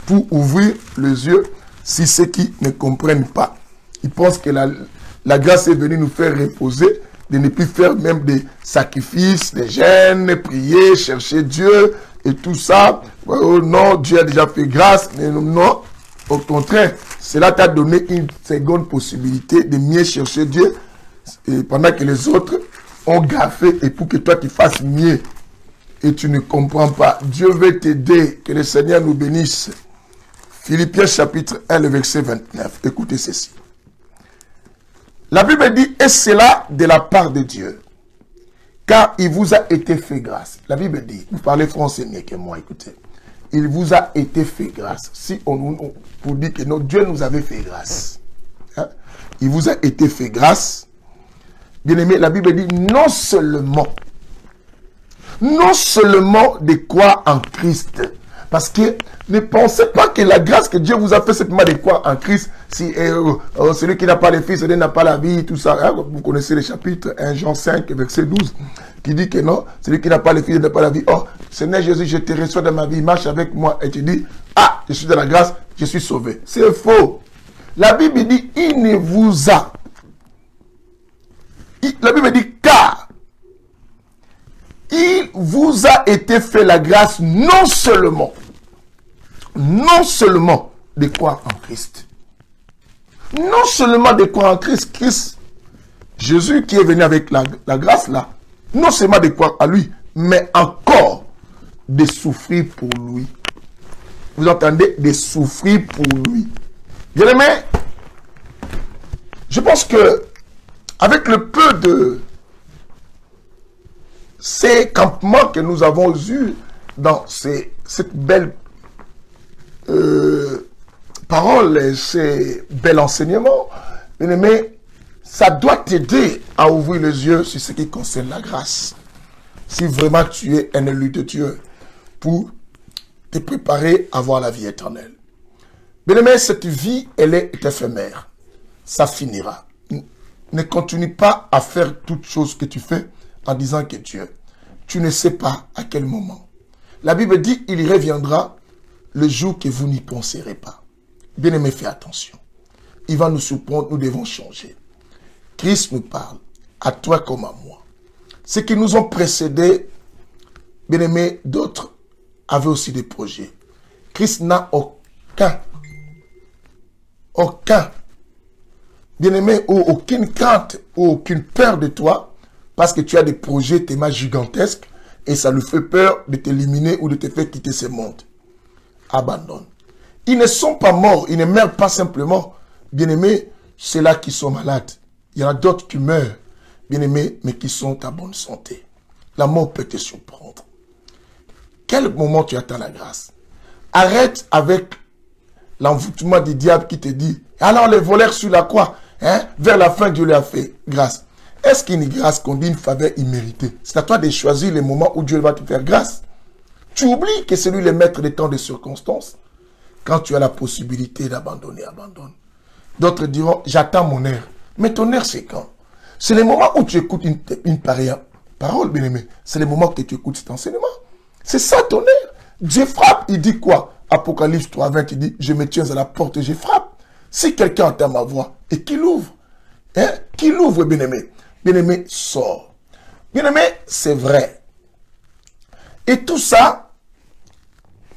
Pour ouvrir les yeux, si ceux qui ne comprennent pas. Ils pensent que la grâce est venue nous faire reposer, de ne plus faire même des sacrifices, des jeûnes, prier, chercher Dieu et tout ça. Oh non, Dieu a déjà fait grâce, mais non. Au contraire, cela t'a donné une seconde possibilité de mieux chercher Dieu et pendant que les autres ont gaffé et pour que toi tu fasses mieux et tu ne comprends pas. Dieu veut t'aider, que le Seigneur nous bénisse. Philippiens chapitre 1, le verset 29. Écoutez ceci. La Bible dit, et cela de la part de Dieu, car il vous a été fait grâce. La Bible dit, vous parlez français mieux que moi, écoutez. Il vous a été fait grâce. Si on pour dire que notre Dieu nous avait fait grâce. Hein? Il vous a été fait grâce. Bien aimé, la Bible dit non seulement de croire en Christ. Parce que ne pensez pas que la grâce que Dieu vous a fait, c'est pas de croire en Christ. Si celui qui n'a pas le Fils, celui qui n'a pas la vie, tout ça. Hein? Vous connaissez le chapitre 1 Jean 5, verset 12, qui dit que non, celui qui n'a pas le Fils n'a pas la vie. Oh, Seigneur Jésus, je te reçois dans ma vie, marche avec moi. Et tu dis, ah, je suis dans la grâce, je suis sauvé. C'est faux. La Bible dit, il ne vous a. La Bible dit, car il vous a été fait la grâce non seulement de croire en Christ. Non seulement de croire en Christ. Christ Jésus qui est venu avec la grâce là, non seulement de croire à lui, mais encore de souffrir pour lui. Vous entendez? De souffrir pour lui. Bien aimé, je pense que avec le peu de ces campements que nous avons eus dans cette belle parole et ces bels enseignements, bien aimé, ça doit t'aider à ouvrir les yeux sur ce qui concerne la grâce. Si vraiment tu es un élu de Dieu pour te préparer à voir la vie éternelle. Bien aimé, cette vie, elle est éphémère. Ça finira. Ne continue pas à faire toutes choses que tu fais en disant que Dieu, tu ne sais pas à quel moment. La Bible dit, il reviendra le jour que vous n'y penserez pas. Bien aimé, fais attention. Il va nous surprendre, nous devons changer. Christ nous parle, à toi comme à moi. Ceux qui nous ont précédés, bien aimé, d'autres avaient aussi des projets. Christ n'a aucun, bien aimé, ou aucune crainte, ou aucune peur de toi, parce que tu as des projets tellement gigantesques, et ça lui fait peur de t'éliminer ou de te faire quitter ce monde. Abandonne. Ils ne sont pas morts, ils ne meurent pas simplement. Bien aimé, ceux-là qui sont malades. Il y en a d'autres qui meurent, bien aimé, mais qui sont en bonne santé. La mort peut te surprendre. Quel moment tu attends la grâce? Arrête avec l'envoûtement du diable qui te dit, alors les voleurs sur la croix, hein, vers la fin Dieu leur a fait grâce. Est-ce qu'une grâce qu'on dit une faveur imméritée? C'est à toi de choisir les moments où Dieu va te faire grâce. Tu oublies que c'est lui le maître des temps de circonstances. Quand tu as la possibilité d'abandonner, abandonne. D'autres diront, j'attends mon heure. Mais ton heure, c'est quand? C'est le moment où tu écoutes une pareille parole, bien-aimé. C'est le moment que tu écoutes cet enseignement. C'est ça ton heure. Dieu frappe, il dit quoi? Apocalypse 3:20, il dit, je me tiens à la porte et je frappe. Si quelqu'un entend ma voix et qu'il ouvre, hein, qu'il ouvre, bien-aimé. Bien-aimé, sort. Bien-aimé, c'est vrai. Et tout ça,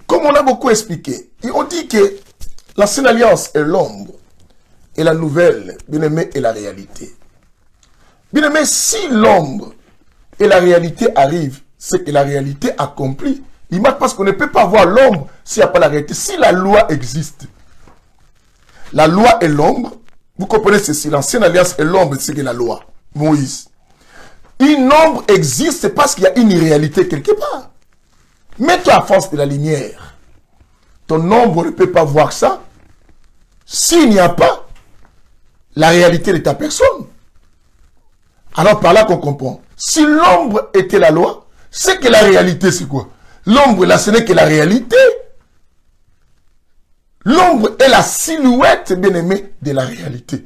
comme on a beaucoup expliqué, on dit que l'ancienne alliance est l'ombre et la nouvelle, bien-aimé, est la réalité. Bien-aimé, si l'ombre et la réalité arrivent, c'est que la réalité accomplit. Il marque parce qu'on ne peut pas voir l'ombre s'il n'y a pas la réalité. Si la loi existe, la loi est l'ombre, vous comprenez ceci, l'ancienne alliance est l'ombre, c'est que la loi. Moïse. Une ombre existe parce qu'il y a une réalité quelque part. Mets-toi à force de la lumière. Ton ombre ne peut pas voir ça. S'il n'y a pas la réalité de ta personne. Alors par là qu'on comprend. Si l'ombre était la loi, c'est que la réalité c'est quoi? L'ombre là ce n'est que la réalité. L'ombre est la silhouette bien-aimée de la réalité.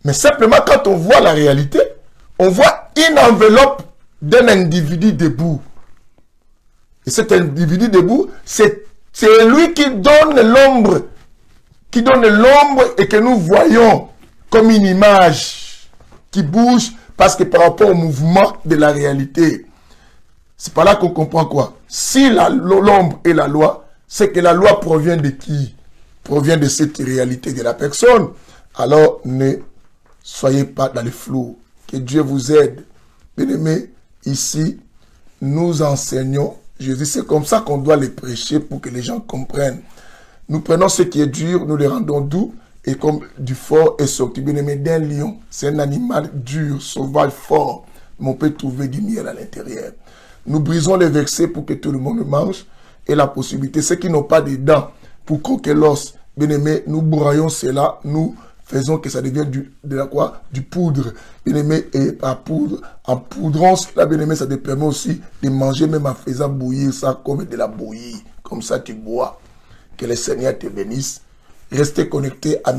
Mais simplement, quand on voit la réalité, on voit une enveloppe d'un individu debout. Et cet individu debout, c'est lui qui donne l'ombre. Qui donne l'ombre et que nous voyons comme une image qui bouge parce que par rapport au mouvement de la réalité. C'est par là qu'on comprend quoi? Si l'ombre est la loi, c'est que la loi provient de qui? Provient de cette réalité de la personne. Alors, ne soyez pas dans les flous. Que Dieu vous aide. Bien-aimés, ici, nous enseignons Jésus. C'est comme ça qu'on doit les prêcher pour que les gens comprennent. Nous prenons ce qui est dur, nous les rendons doux. Et comme du fort est sorti, bien-aimé, d'un lion. C'est un animal dur, sauvage, fort. Mais on peut trouver du miel à l'intérieur. Nous brisons les versets pour que tout le monde mange. Et la possibilité, ceux qui n'ont pas de dents pour croquer l'os, bien-aimé, nous broyons cela, nous faisons que ça devienne du poudre, bien-aimé, et par poudre, en poudrant cela, bien-aimé, ça te permet aussi de manger, même en faisant bouillir ça comme de la bouillie. Comme ça, tu bois. Que le Seigneur te bénisse. Restez connectés à